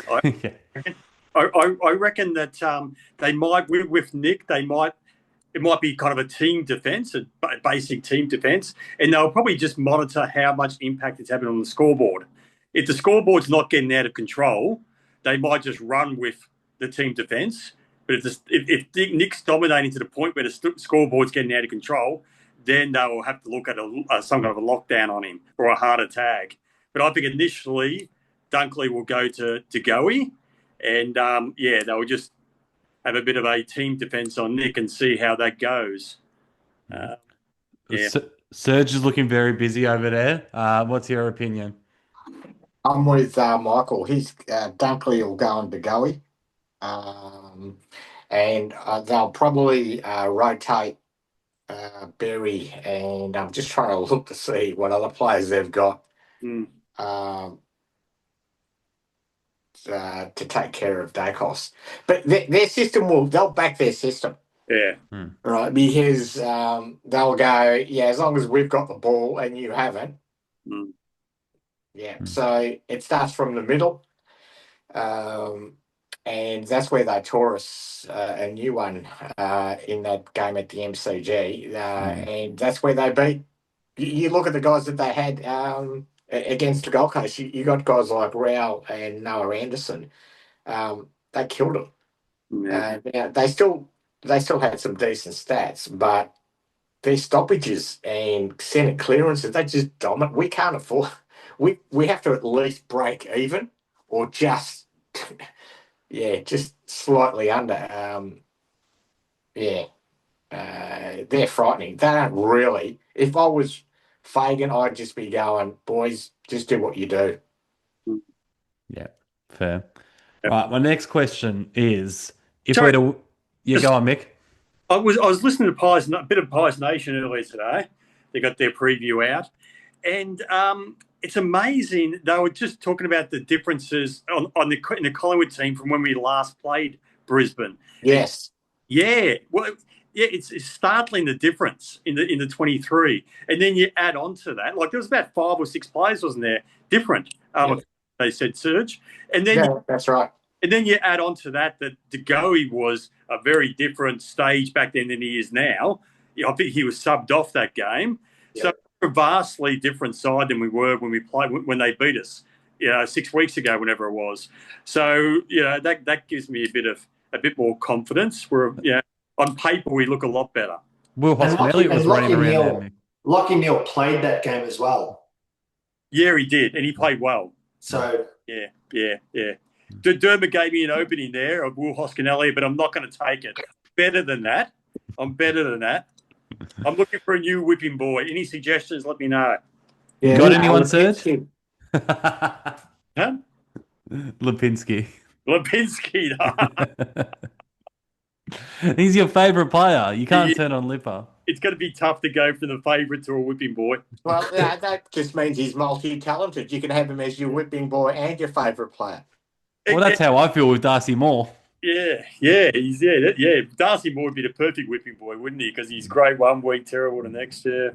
I reckon that they might with Nick. It might be kind of a team defence, a basic team defence, and they'll probably just monitor how much impact it's having on the scoreboard. If the scoreboard's not getting out of control, they might just run with the team defence. But if Nick's dominating to the point where the scoreboard's getting out of control, then they will have to look at some kind of a lockdown on him or a harder tag. But I think initially Dunkley will go to Goey, and they'll just have a bit of a team defence on Nick and see how that goes. Serge is looking very busy over there. What's your opinion? I'm with Michael. He's Dunkley will go on to Goey. And they'll probably rotate Berry, and I'm just trying to look to see what other players they've got to take care of Dacos. But their system they'll back their system. Yeah. Right, because they'll go, as long as we've got the ball and you haven't. So it starts from the middle. And that's where they tore us a new one in that game at the MCG. And that's where they beat. You look at the guys that they had against the Gold Coast. You got guys like Rao and Noah Anderson. They killed them. Now, they still had some decent stats, but their stoppages and centre clearances, they just dominate. We can't afford. We have to at least break even, or just. Just slightly under. They're frightening. They don't really. If I was Fagan, I'd just be going, boys, just do what you do. Yeah, fair. Right, my next question is, go on, Mick. I was listening to a bit of Pies Nation earlier today. They got their preview out, and it's amazing. They were just talking about the differences in the Collingwood team from when we last played Brisbane. Yes. It's startling, the difference in the 23. And then you add on to that, like there was about 5 or 6 players, wasn't there? Different. They said Serge. And then that's right. And then you add on to that De Goey was a very different stage back then than he is now. I think he was subbed off that game. Yep. So a vastly different side than we were when they beat us, 6 weeks ago, whenever it was. So, that gives me a bit more confidence. On paper, we look a lot better. Will Hoskinelli was running around there. Lachie Neale played that game as well. Yeah, he did, and he played well. So yeah. Dermot gave me an opening there of Will Hoskinelli, but I'm not going to take it. Better than that. I'm better than that. I'm looking for a new whipping boy. Any suggestions, let me know. Yeah, got anyone, Serge? Huh? Lipinski. He's your favourite player. You can't turn on Lipper. It's going to be tough to go from the favourite to a whipping boy. Well, that just means he's multi-talented. You can have him as your whipping boy and your favourite player. Well, that's how I feel with Darcy Moore. Yeah. Darcy Moore would be the perfect whipping boy, wouldn't he? Because he's great one week, terrible the next year.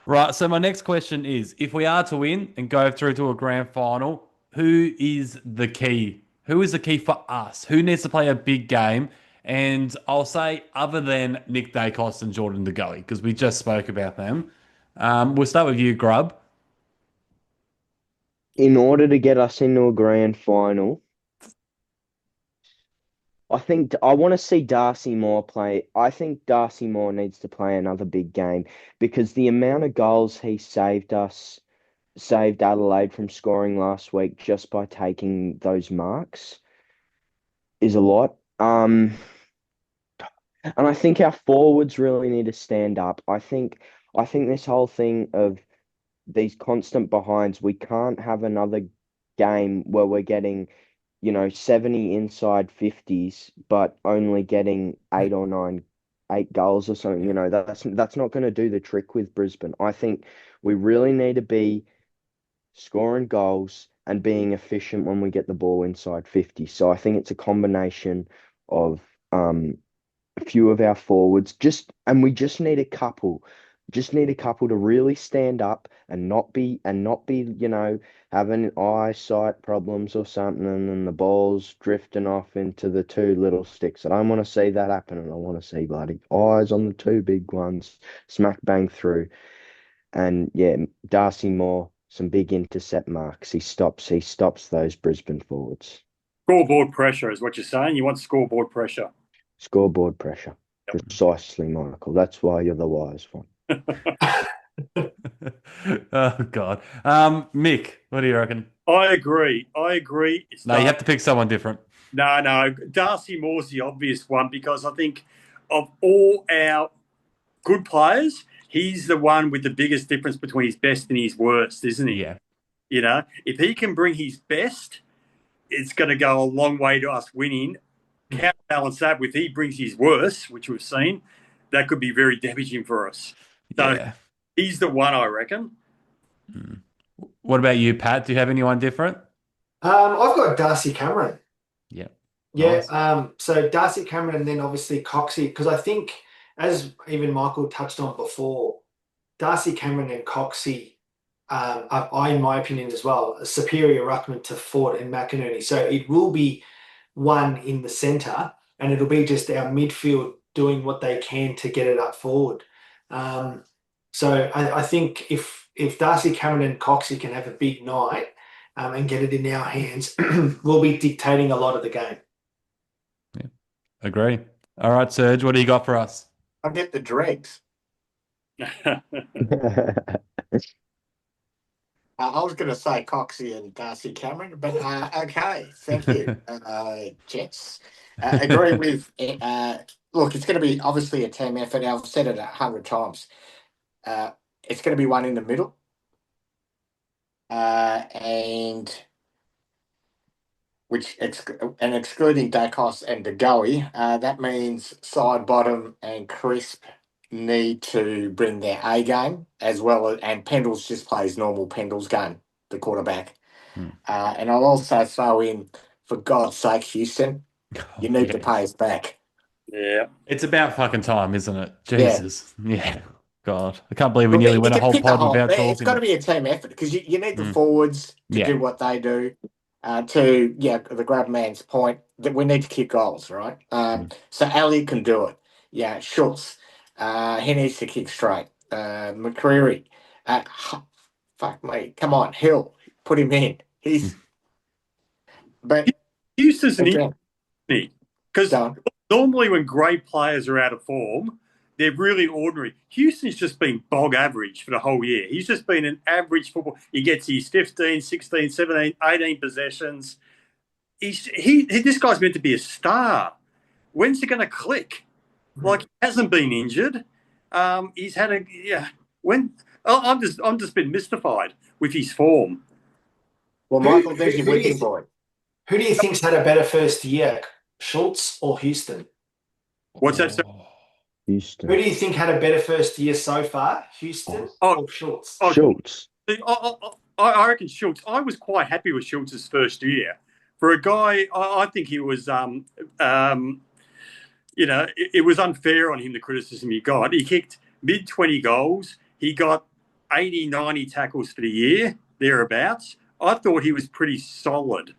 Right, so my next question is, if we are to win and go through to a grand final, who is the key? Who is the key for us? Who needs to play a big game? And I'll say other than Nick Dacos and Jordan De Goey, because we just spoke about them. We'll start with you, Grub. In order to get us into a grand final, I want to see Darcy Moore play. I think Darcy Moore needs to play another big game because the amount of goals he saved Adelaide from scoring last week just by taking those marks is a lot. And I think our forwards really need to stand up. I think this whole thing of these constant behinds, we can't have another game where we're getting, 70 inside 50s, but only getting eight goals or something. That's not going to do the trick with Brisbane. I think we really need to be scoring goals and being efficient when we get the ball inside 50. So I think it's a combination of a few of our forwards, and we just need a couple to really stand up and not be, having eyesight problems or something and the ball's drifting off into the two little sticks. I don't want to see that happen, and I want to see bloody eyes on the two big ones, smack bang through. And yeah, Darcy Moore, some big intercept marks. He stops those Brisbane forwards. Scoreboard pressure is what you're saying. You want scoreboard pressure. Scoreboard pressure. Yep. Precisely, Michael. That's why you're the wise one. Oh God, Mick, what do you reckon? I agree. It's No, you have to pick someone different. No. Darcy Moore's the obvious one because I think of all our good players, he's the one with the biggest difference between his best and his worst, isn't he? Yeah. If he can bring his best, it's going to go a long way to us winning. Counterbalance that with he brings his worst, which we've seen, that could be very damaging for us. So Yeah. he's the one, I reckon. What about you, Pat? Do you have anyone different? I've got Darcy Cameron. Yeah. Yeah. Nice. So Darcy Cameron and then obviously Coxie, because I think, as even Michael touched on before, Darcy Cameron and Coxie are, in my opinion as well, a superior ruckman to Ford and McInerney. So it will be one in the centre, and it'll be just our midfield doing what they can to get it up forward. So I think if Darcy Cameron and Coxie can have a big night and get it in our hands, we'll be dictating a lot of the game. Yeah. Agree. All right, Serge, what do you got for us? I'll get the dregs. I was going to say Coxie and Darcy Cameron, but okay, thank you, gents. Agree with. Look, it's going to be obviously a team effort. I've said it 100 times. It's going to be one in the middle, and excluding Dacos and DeGoey, that means Side Bottom and Crisp need to bring their A game as well as, and Pendles just plays normal Pendles game, the quarterback. And I'll also throw in, for God's sake, Houston, you need to pay us back. Yeah. It's about fucking time, isn't it? Jesus. Yeah. God. I can't believe we nearly went a whole pod without talking. It's got to be a team effort because you need the forwards to do what they do. To the Grubman's point, that we need to kick goals, right? So Ali can do it. Yeah, Schultz. He needs to kick straight. McCreary. Fuck me. Come on, Hill. Put him in. But Houston's an interesting because normally when great players are out of form, they're really ordinary. Houston's just been bog average for the whole year. He's just been an average football. He gets his 15, 16, 17, 18 possessions. This guy's meant to be a star. When's he going to click? Like, he hasn't been injured. He's had I'm just been mystified with his form. Well, Michael, there's your waiting for. Who do you think's had a better first year, Schultz or Houston? What's that? Houston. Who do you think had a better first year so far, Houston or Schultz? Schultz. I reckon Schultz. I was quite happy with Schultz's first year. For a guy, I think he was, it was unfair on him, the criticism he got. He kicked mid-20 goals. He got 80, 90 tackles for the year, thereabouts. I thought he was pretty solid.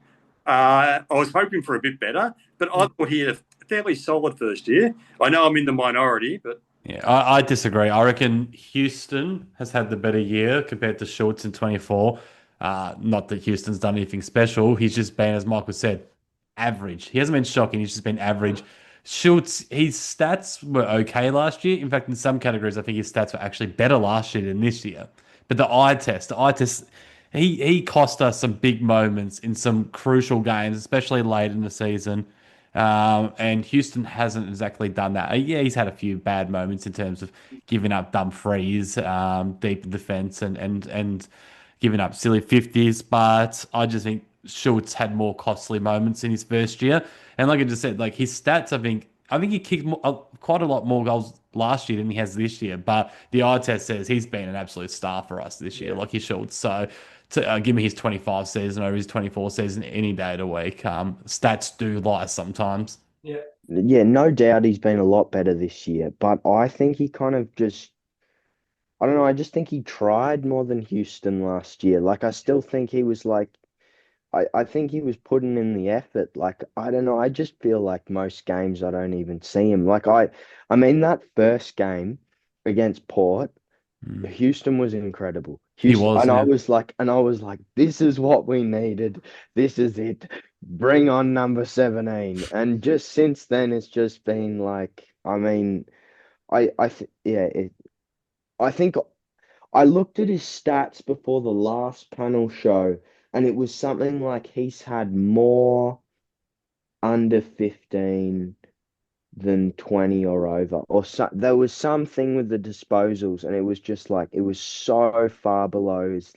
I was hoping for a bit better, but I thought he had a fairly solid first year. I know I'm in the minority, but... Yeah, I disagree. I reckon Houston has had the better year compared to Schultz in 24. Not that Houston's done anything special. He's just been, as Michael said, average. He hasn't been shocking. He's just been average. Schultz, his stats were okay last year. In fact, in some categories, I think his stats were actually better last year than this year. But the eye test, he cost us some big moments in some crucial games, especially late in the season. And Houston hasn't exactly done that. Yeah, he's had a few bad moments in terms of giving up dumb frees, deep in defense, and giving up silly 50s. But I just think Schultz had more costly moments in his first year. And like I just said, like his stats, I think he kicked quite a lot more goals last year than he has this year. But the eye test says he's been an absolute star for us this year, like he should. So to give me his 25 season over his 24 season any day of the week, stats do lie sometimes. Yeah. Yeah, no doubt he's been a lot better this year, but I think he kind of just, I don't know, I just think he tried more than Houston last year. Like, I still think he was like, I think he was putting in the effort. Like, I don't know, I just feel like most games I don't even see him. Like, I mean, that first game against Port, Mm. Houston was incredible. He Houston, was, yeah. and I was like, this is what we needed. This is it. Bring on number 17. And just since then, it's just been like, I mean, yeah, I think I looked at his stats before the last panel show, and it was something like he's had more under 15 than 20 or over, or so, there was something with the disposals, and it was just like it was so far below his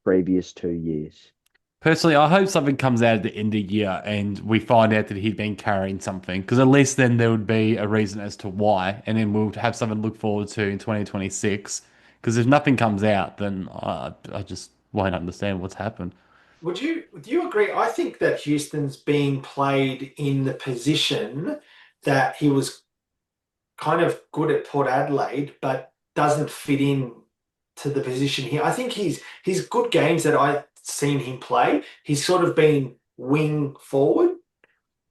previous 2 years. Personally, I hope something comes out at the end of the year and we find out that he'd been carrying something, because at least then there would be a reason as to why, and then we'll have something to look forward to in 2026. Because if nothing comes out, then I just won't understand what's happened. Would you agree? I think that Houston's being played in the position that he was kind of good at Port Adelaide, but doesn't fit in to the position here. I think his good games that I've seen him play, he's sort of been wing forward,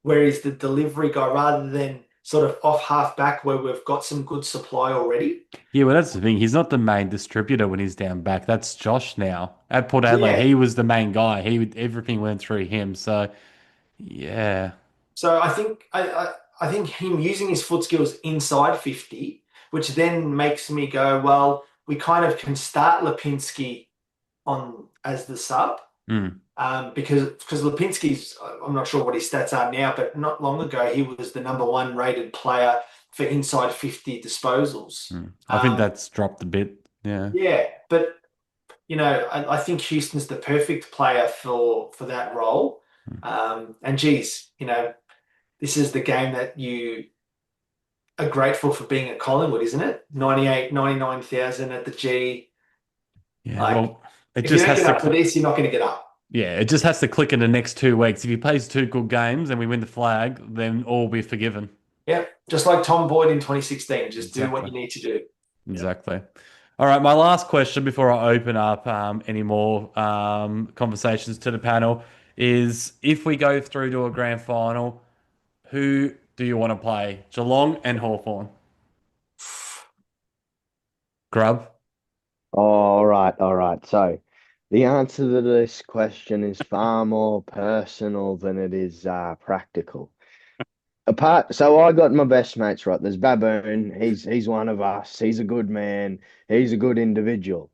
where he's the delivery guy rather than sort of off half back where we've got some good supply already. Yeah, well, that's the thing. He's not the main distributor when he's down back. That's Josh now. At Port Adelaide, Yeah. he was the main guy. Everything went through him. So, yeah. So I think him using his foot skills inside 50, which then makes me go, well, we kind of can start Lipinski on as the sub. Mm. Because Lipinski's, I'm not sure what his stats are now, but not long ago he was the number one rated player for inside 50 disposals. I think that's dropped a bit. Yeah. Yeah, but I think Houston's the perfect player for that role. And geez, this is the game that you are grateful for being at Collingwood, isn't it? 99,000 at the G. Yeah. Like, Well, it if you just don't has get to up for this, you're not going to get up. Yeah, it just has to click in the next 2 weeks. If he plays two good games and we win the flag, then all will be forgiven. Yeah, just like Tom Boyd in 2016. Just do what Exactly. you need to do. Exactly. All right, my last question before I open up any more conversations to the panel is, if we go through to a grand final, who do you want to play? Geelong and Hawthorn? Grub? All right, all right. So the answer to this question is far more personal than it is practical. So I got my best mates right. There's Baboon. He's one of us. He's a good man. He's a good individual.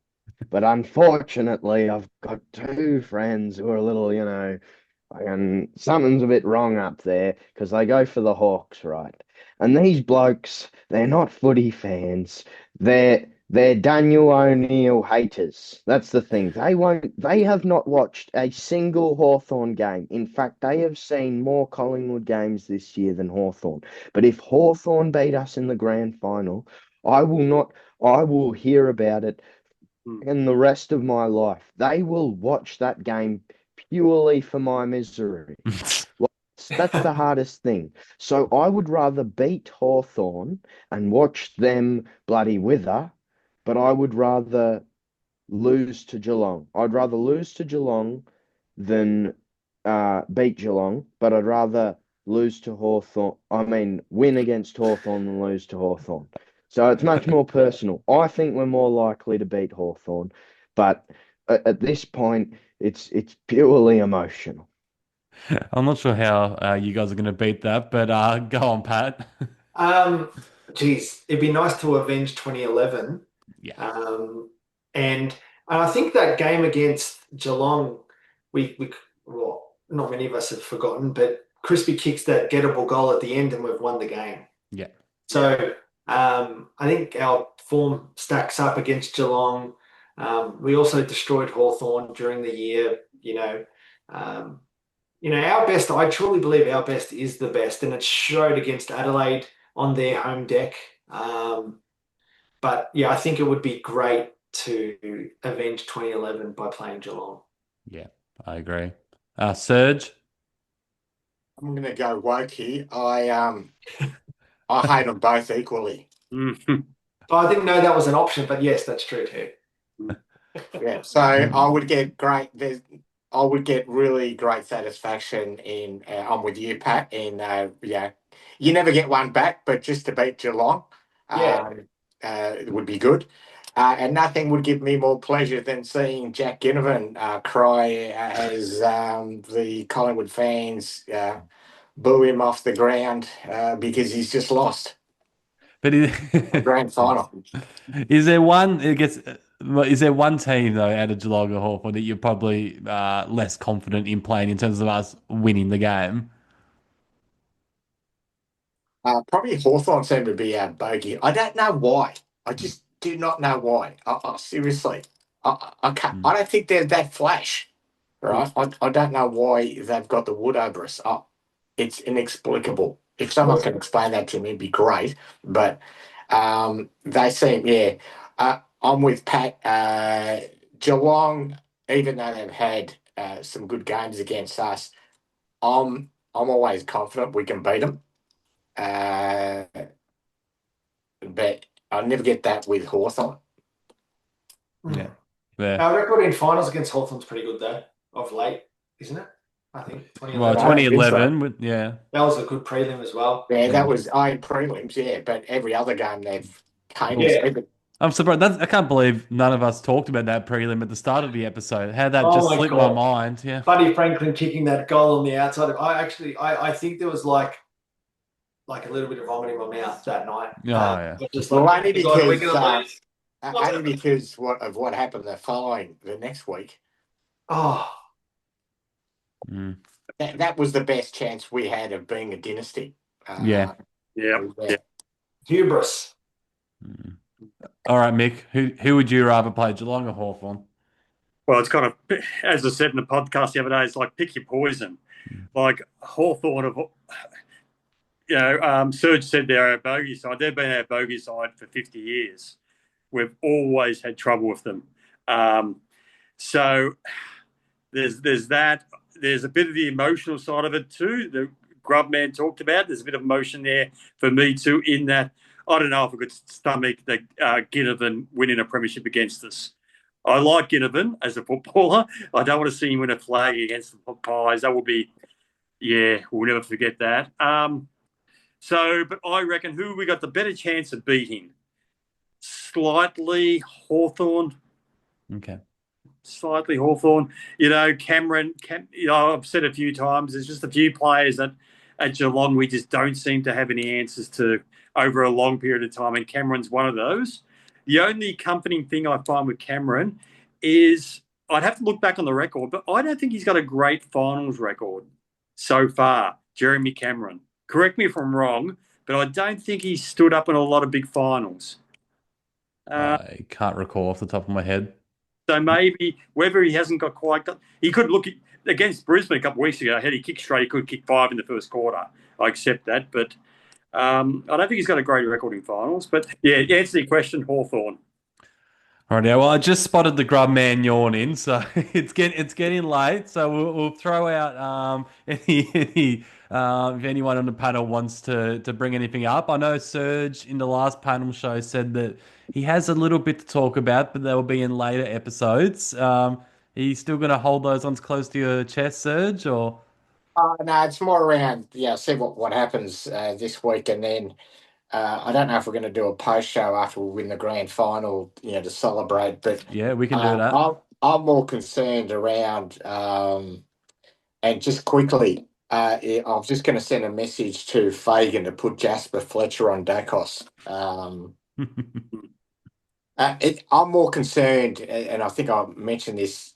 But unfortunately, I've got two friends who are a little, and something's a bit wrong up there because they go for the Hawks, right? And these blokes, they're not footy fans. They're Daniel O'Neill haters. That's the thing. They have not watched a single Hawthorn game. In fact, they have seen more Collingwood games this year than Hawthorn. But if Hawthorn beat us in the grand final, I will hear about it in the rest of my life. They will watch that game purely for my misery. That's the hardest thing. So I would rather beat Hawthorn and watch them bloody wither, but I would rather lose to Geelong. I'd rather lose to Geelong than beat Geelong, but I'd rather lose to Hawthorn. I mean, win against Hawthorn than lose to Hawthorn. So it's much more personal. I think we're more likely to beat Hawthorn, but at this point, it's purely emotional. I'm not sure how you guys are going to beat that, but go on, Pat. Um, Geez, it'd be nice to avenge 2011. Yeah. Um, and I think that game against Geelong, well, not many of us have forgotten, but Crispy kicks that gettable goal at the end and we've won the game. Yeah. So I think our form stacks up against Geelong. We also destroyed Hawthorn during the year. Our best. I truly believe our best is the best, and it showed against Adelaide on their home deck. But yeah, I think it would be great to avenge 2011 by playing Geelong. Yeah, I agree. Serge? I'm going to go woke here. I hate them both equally. Oh, I didn't know that was an option, but yes, that's true too. Yeah, so I would get I would get really great satisfaction in. I'm with you, Pat. You never get one back, but just to beat Geelong, Yeah. it would be good. And nothing would give me more pleasure than seeing Jack Ginnivan cry as the Collingwood fans boo him off the ground because he's just lost But the grand final. is there one? Is there one team though out of Geelong or Hawthorn that you're probably less confident in playing in terms of us winning the game? Probably Hawthorn seemed to be our bogey. I don't know why. I just do not know why. Seriously, I can't. I don't think they're that flash, right? I don't know why they've got the wood over us. It's inexplicable. If someone can explain that to me, it'd be great. But they seem, yeah. I'm with Pat. Geelong, even though they've had some good games against us, I'm always confident we can beat them. But I'll never get that with Hawthorn. Yeah. Yeah. Our record in finals against Hawthorn's pretty good though, of late, isn't it? I think 2011. Well, 2011, yeah. That was a good prelim as well. Yeah, that was prelims, yeah, but every other game they've came. Yeah. I'm surprised. I can't believe none of us talked about that prelim at the start of the episode. How that Oh just my slipped God. my mind. Yeah. Buddy Franklin kicking that goal on the outside. I think there was like a little bit of vomit in my mouth that night. Oh, yeah. Just Well, like, only God, we're because gonna lose. only because of what happened the next week. Oh, Mm. That was the best chance we had of being a dynasty. Yeah. Yeah. hubris. Mm. All right, Mick. Who would you rather play, Geelong or Hawthorn? Well, it's kind of, as I said in the podcast the other day, it's like pick your poison. Like Hawthorn Serge said they're our bogey side. They've been our bogey side for 50 years. We've always had trouble with them. So there's that. There's a bit of the emotional side of it too. The Grubman talked about. There's a bit of emotion there for me too. In that, I don't know if I could stomach the Ginnivan winning a premiership against us. I like Ginnivan as a footballer. I don't want to see him win a flag against the Pies. That would be, we'll never forget that. But I reckon who we got the better chance of beating? Slightly Hawthorn. Okay. Slightly Hawthorn. Cameron, I've said a few times, there's just a few players that at Geelong we just don't seem to have any answers to over a long period of time, and Cameron's one of those. The only comforting thing I find with Cameron is I'd have to look back on the record, but I don't think he's got a great finals record so far, Jeremy Cameron. Correct me if I'm wrong, but I don't think he's stood up in a lot of big finals. I can't recall off the top of my head. So maybe whether he hasn't he could look against Brisbane a couple of weeks ago. Had he kicked straight, he could kick 5 in the first quarter. I accept that, but I don't think he's got a great record in finals. But yeah, answer your question, Hawthorn. All right, well, I just spotted the Grubman yawning, so it's getting late. So we'll throw out if anyone on the panel wants to bring anything up. I know Serge in the last panel show said that he has a little bit to talk about, but they'll be in later episodes. Are you still going to hold those ones close to your chest, Serge, or? No, it's more around see what happens this week, and then I don't know if we're going to do a post show after we win the grand final, to celebrate. But yeah, we can do that. I'm more concerned around And just quickly, I was just going to send a message to Fagan to put Jasper Fletcher on Dacos. I'm more concerned, and I think I mentioned this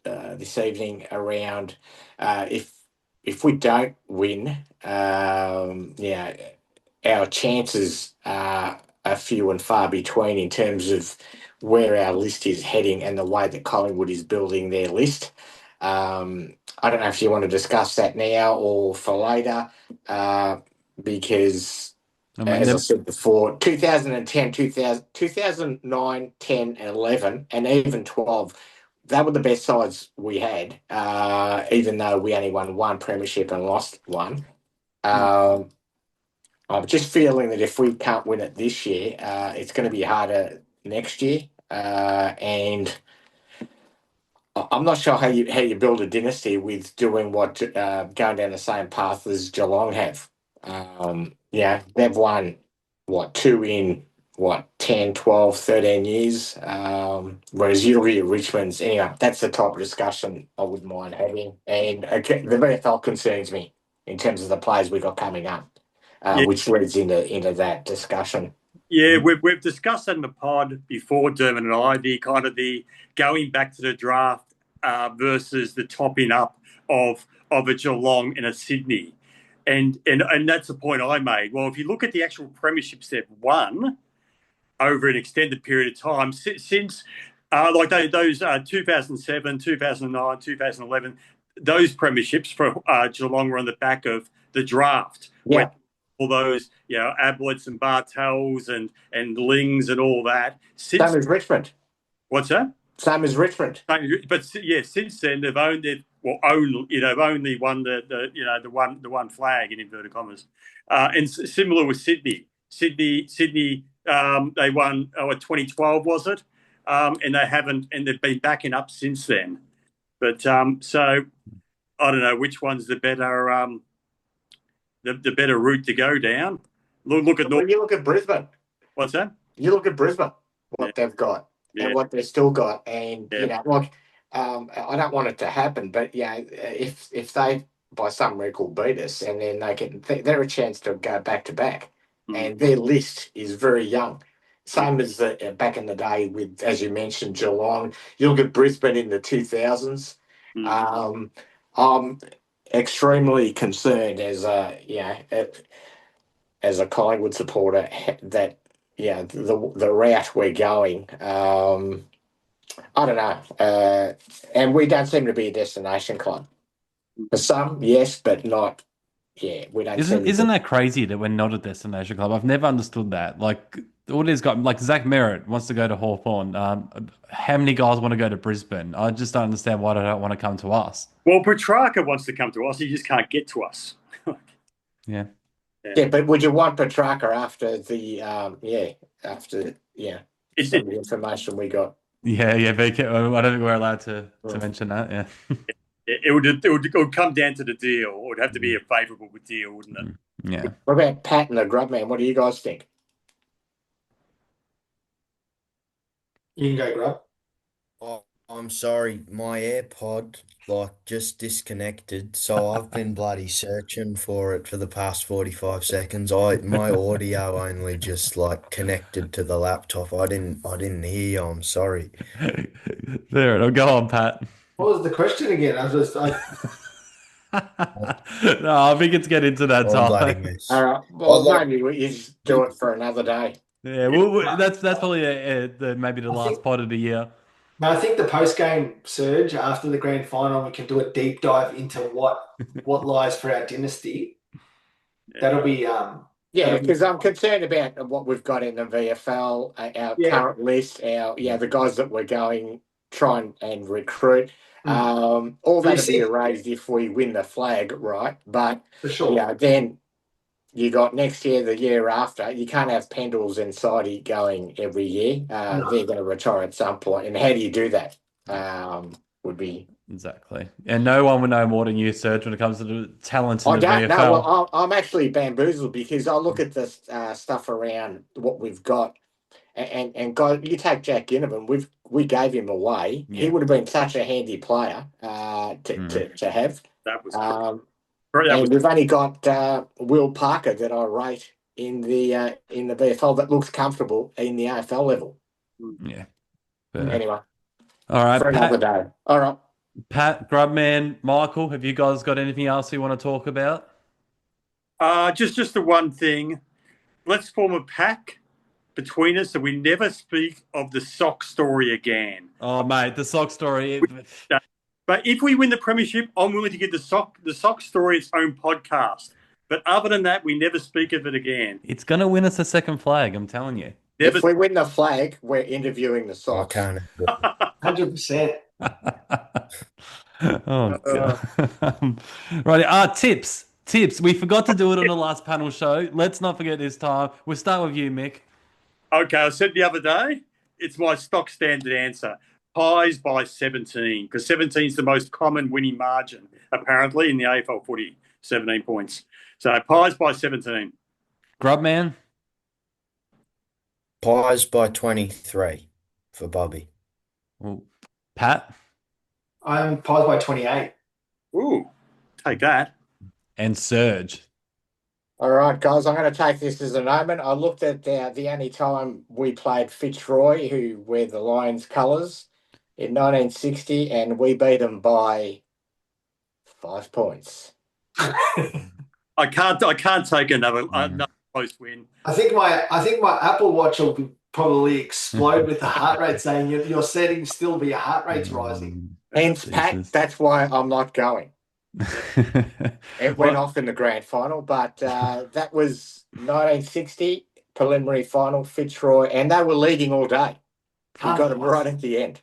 this evening around if we don't win, our chances are few and far between in terms of where our list is heading and the way that Collingwood is building their list. I don't know if you want to discuss that now or for later, because as I said before, 2010, 2009, 10, and 11, and even 12, they were the best sides we had, even though we only won one premiership and lost one. I'm just feeling that if we can't win it this year, it's going to be harder next year. And I'm not sure how you build a dynasty with doing what going down the same path as Geelong have. They've won two in 10, 12, 13 years, whereas you look at Richmond's. Anyway, that's the type of discussion I wouldn't mind having. And the VFL concerns me in terms of the players we got coming up, which leads into that discussion. Yeah, we've discussed that in the pod before, Dermot and I, the going back to the draft versus the topping up of a Geelong and a Sydney. And that's the point I made. Well, if you look at the actual premierships they've won over an extended period of time, since those 2007, 2009, 2011, those premierships for Geelong were on the back of the draft. Yeah. All those, Ablets and Bartels and Lings and all that. Same as Richmond. What's that? Same as Richmond. But since then they've only won the one flag in inverted commas, and similar with Sydney. Sydney, they won 2012 was it, and they've been backing up since then. But so I don't know which one's the better. The better route to go down. Look at When you look at Brisbane. What's that? You look at Brisbane, what they've got and what they've still got, and I don't want it to happen, but if they by some record beat us, and then they're a chance to go back to back, and their list is very young. Same as back in the day with, as you mentioned, Geelong. You look at Brisbane in the 2000s. I'm extremely concerned as a Collingwood supporter that the route we're going. I don't know, and we don't seem to be a destination club. For some, yes, but not. Yeah, we don't. Isn't that crazy that we're not a destination club? I've never understood that. Like all these guys, like Zach Merritt wants to go to Hawthorn. How many guys want to go to Brisbane? I just don't understand why they don't want to come to us. Well, Petrarca wants to come to us. He just can't get to us. Yeah. Yeah, but would you want Petrarca after the some of the information we got? Yeah, I don't think we're allowed to mention that. Yeah. It would come down to the deal. It would have to be a favourable deal, wouldn't it? Yeah. What about Pat and the Grubman? What do you guys think? You can go, Grub. Oh, I'm sorry, my AirPod just disconnected, so I've been bloody searching for it for the past 45 seconds. My audio only just connected to the laptop. I didn't hear you. I'm sorry. There, I'll go on, Pat. What was the question again? No, I think it's getting into that bloody time. mess. Maybe we just do it for another day. Yeah, well, that's probably maybe the last part of the year. No, I think the post-game Serge after the grand final, we can do a deep dive into what lies for our dynasty. That'll be because I'm concerned about what we've got in the VFL, our current list, the guys that we're going try and recruit. All that'll be erased if we win the flag, right? But for sure, then you got next year, the year after. You can't have Pendles and Sidey going every year. They're going to retire at some point. And how do you do that? Would be exactly. And no one would know more than you, Serge, when it comes to the talent in the VFL. Well, I'm actually bamboozled because I look at the stuff around what we've got, and guys, you take Jack Ginnivan. we gave him away. Yeah. He would have been such a handy player to have. That was and we've only got Will Parker that I rate in the VFL that looks comfortable in the AFL level. Yeah. Anyway, all right, for another day. All right. Pat, Grubman, Michael, have you guys got anything else you want to talk about? Just the one thing. Let's form a pack between us so we never speak of the sock story again. Oh, mate, the sock story. But if we win the premiership, I'm willing to give the sock story its own podcast. But other than that, we never speak of it again. It's going to win us a second flag, I'm telling you. If we win the flag, we're interviewing the socks. 100%. Oh, God. Right. Tips. We forgot to do it on the last panel show. Let's not forget this time. We'll start with you, Mick. Okay, I said the other day, it's my stock standard answer. Pies by 17, because 17 is the most common winning margin, apparently, in the AFL footy, 17 points. So pies by 17. Grubman? Pies by 23 for Bobby. Ooh. Pat? I'm pies by 28. Ooh, take that. And Serge? All right, guys, I'm going to take this as an omen. I looked at the only time we played Fitzroy, who wear the Lions colours, in 1960, and we beat them by 5 points. I can't take another close win. I think my Apple Watch will probably explode with the heart rate saying your settings still be your heart rate's rising. Hence, Pat, that's why I'm not going. It went off in the grand final, but that was 1960 preliminary final, Fitzroy, and they were leading all day. We got them right at the end.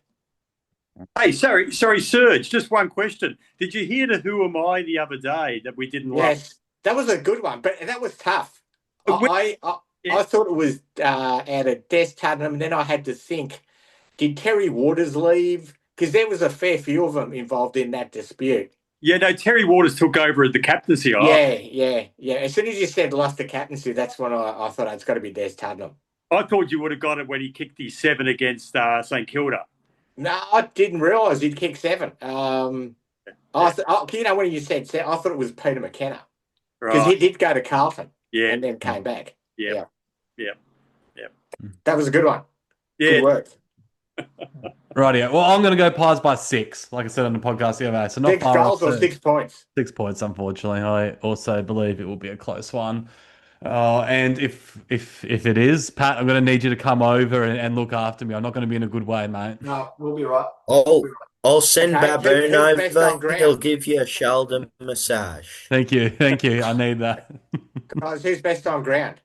Hey, sorry, Serge, just one question. Did you hear the Who Am I the other day that we didn't like? Yes, that was a good one, but that was tough. I thought it was out of Des Tottenham, and then I had to think, did Terry Waters leave? Because there was a fair few of them involved in that dispute. Yeah, no, Terry Waters took over at the captaincy. Yeah. As soon as you said lost the captaincy, that's when I thought it's got to be Des Tottenham. I thought you would have got it when he kicked his 7 against St Kilda. No, I didn't realise he'd kick 7. When you said 7, I thought it was Peter McKenna. Because he did go to Carlton and then came back. Yeah. That was a good one. Yeah. Good work. Rightio. Well, I'm going to go pies by 6, like I said on the podcast the other day. So not 6 goals or 6 points? 6 points, unfortunately. I also believe it will be a close one. And if it is, Pat, I'm going to need you to come over and look after me. I'm not going to be in a good way, mate. No, we'll be right. I'll send Baboon best on over. ground? He'll give you a shoulder massage. Thank you. I need that. Guys, who's best on ground?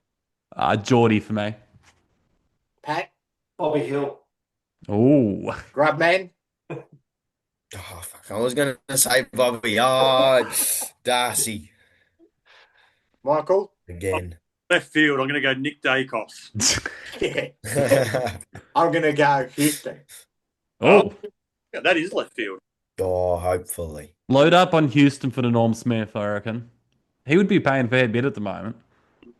Geordie for me. Pat? Bobby Hill. Ooh. Grubman? Oh, fuck. I was going to say Bobby. Oh, Darcy. Michael? Again. Left field, I'm going to go Nick Dacos. Yeah. I'm going to go Houston. Oh. Yeah, that is left field. Oh, hopefully. Load up on Houston for the Norm Smith, I reckon. He would be paying a fair bit at the moment.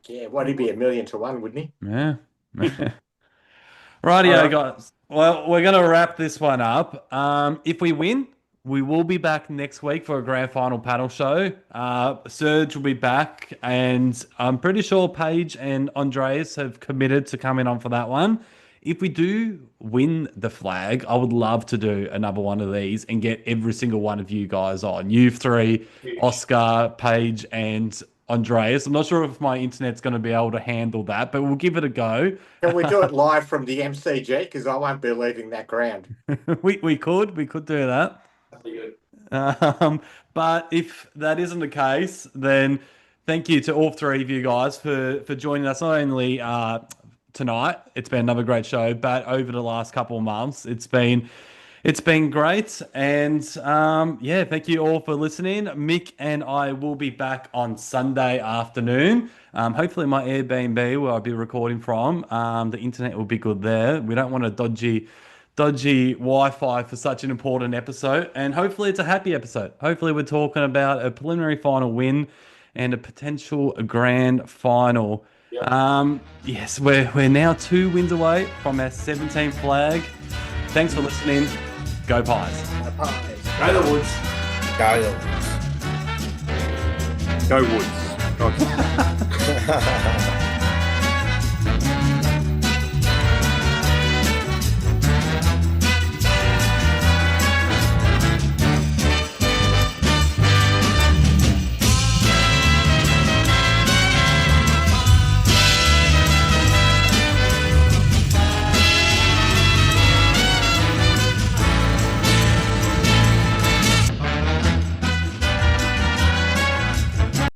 Yeah, he'd be 1,000,000 to 1, wouldn't he? Yeah. Rightio, guys. Well, we're going to wrap this one up. If we win, we will be back next week for a grand final panel show. Serge will be back, and I'm pretty sure Paige and Andreas have committed to coming on for that one. If we do win the flag, I would love to do another one of these and get every single one of you guys on. You three, Oscar, Paige, and Andreas. I'm not sure if my internet's going to be able to handle that, but we'll give it a go. Can we do it live from the MCG? Because I won't be leaving that ground. we could do that. That'd be good. But if that isn't the case, then thank you to all three of you guys for joining us. Not only tonight, it's been another great show, but over the last couple of months, it's been great. And thank you all for listening. Mick and I will be back on Sunday afternoon. Hopefully my Airbnb where I'll be recording from, the internet will be good there. We don't want a dodgy Wi-Fi for such an important episode, and hopefully it's a happy episode. Hopefully we're talking about a preliminary final win and a potential grand final. Yes, we're now 2 wins away from our 17th flag. Thanks for listening. Go Pies. Go the Woods. Go the Go Woods. Woods.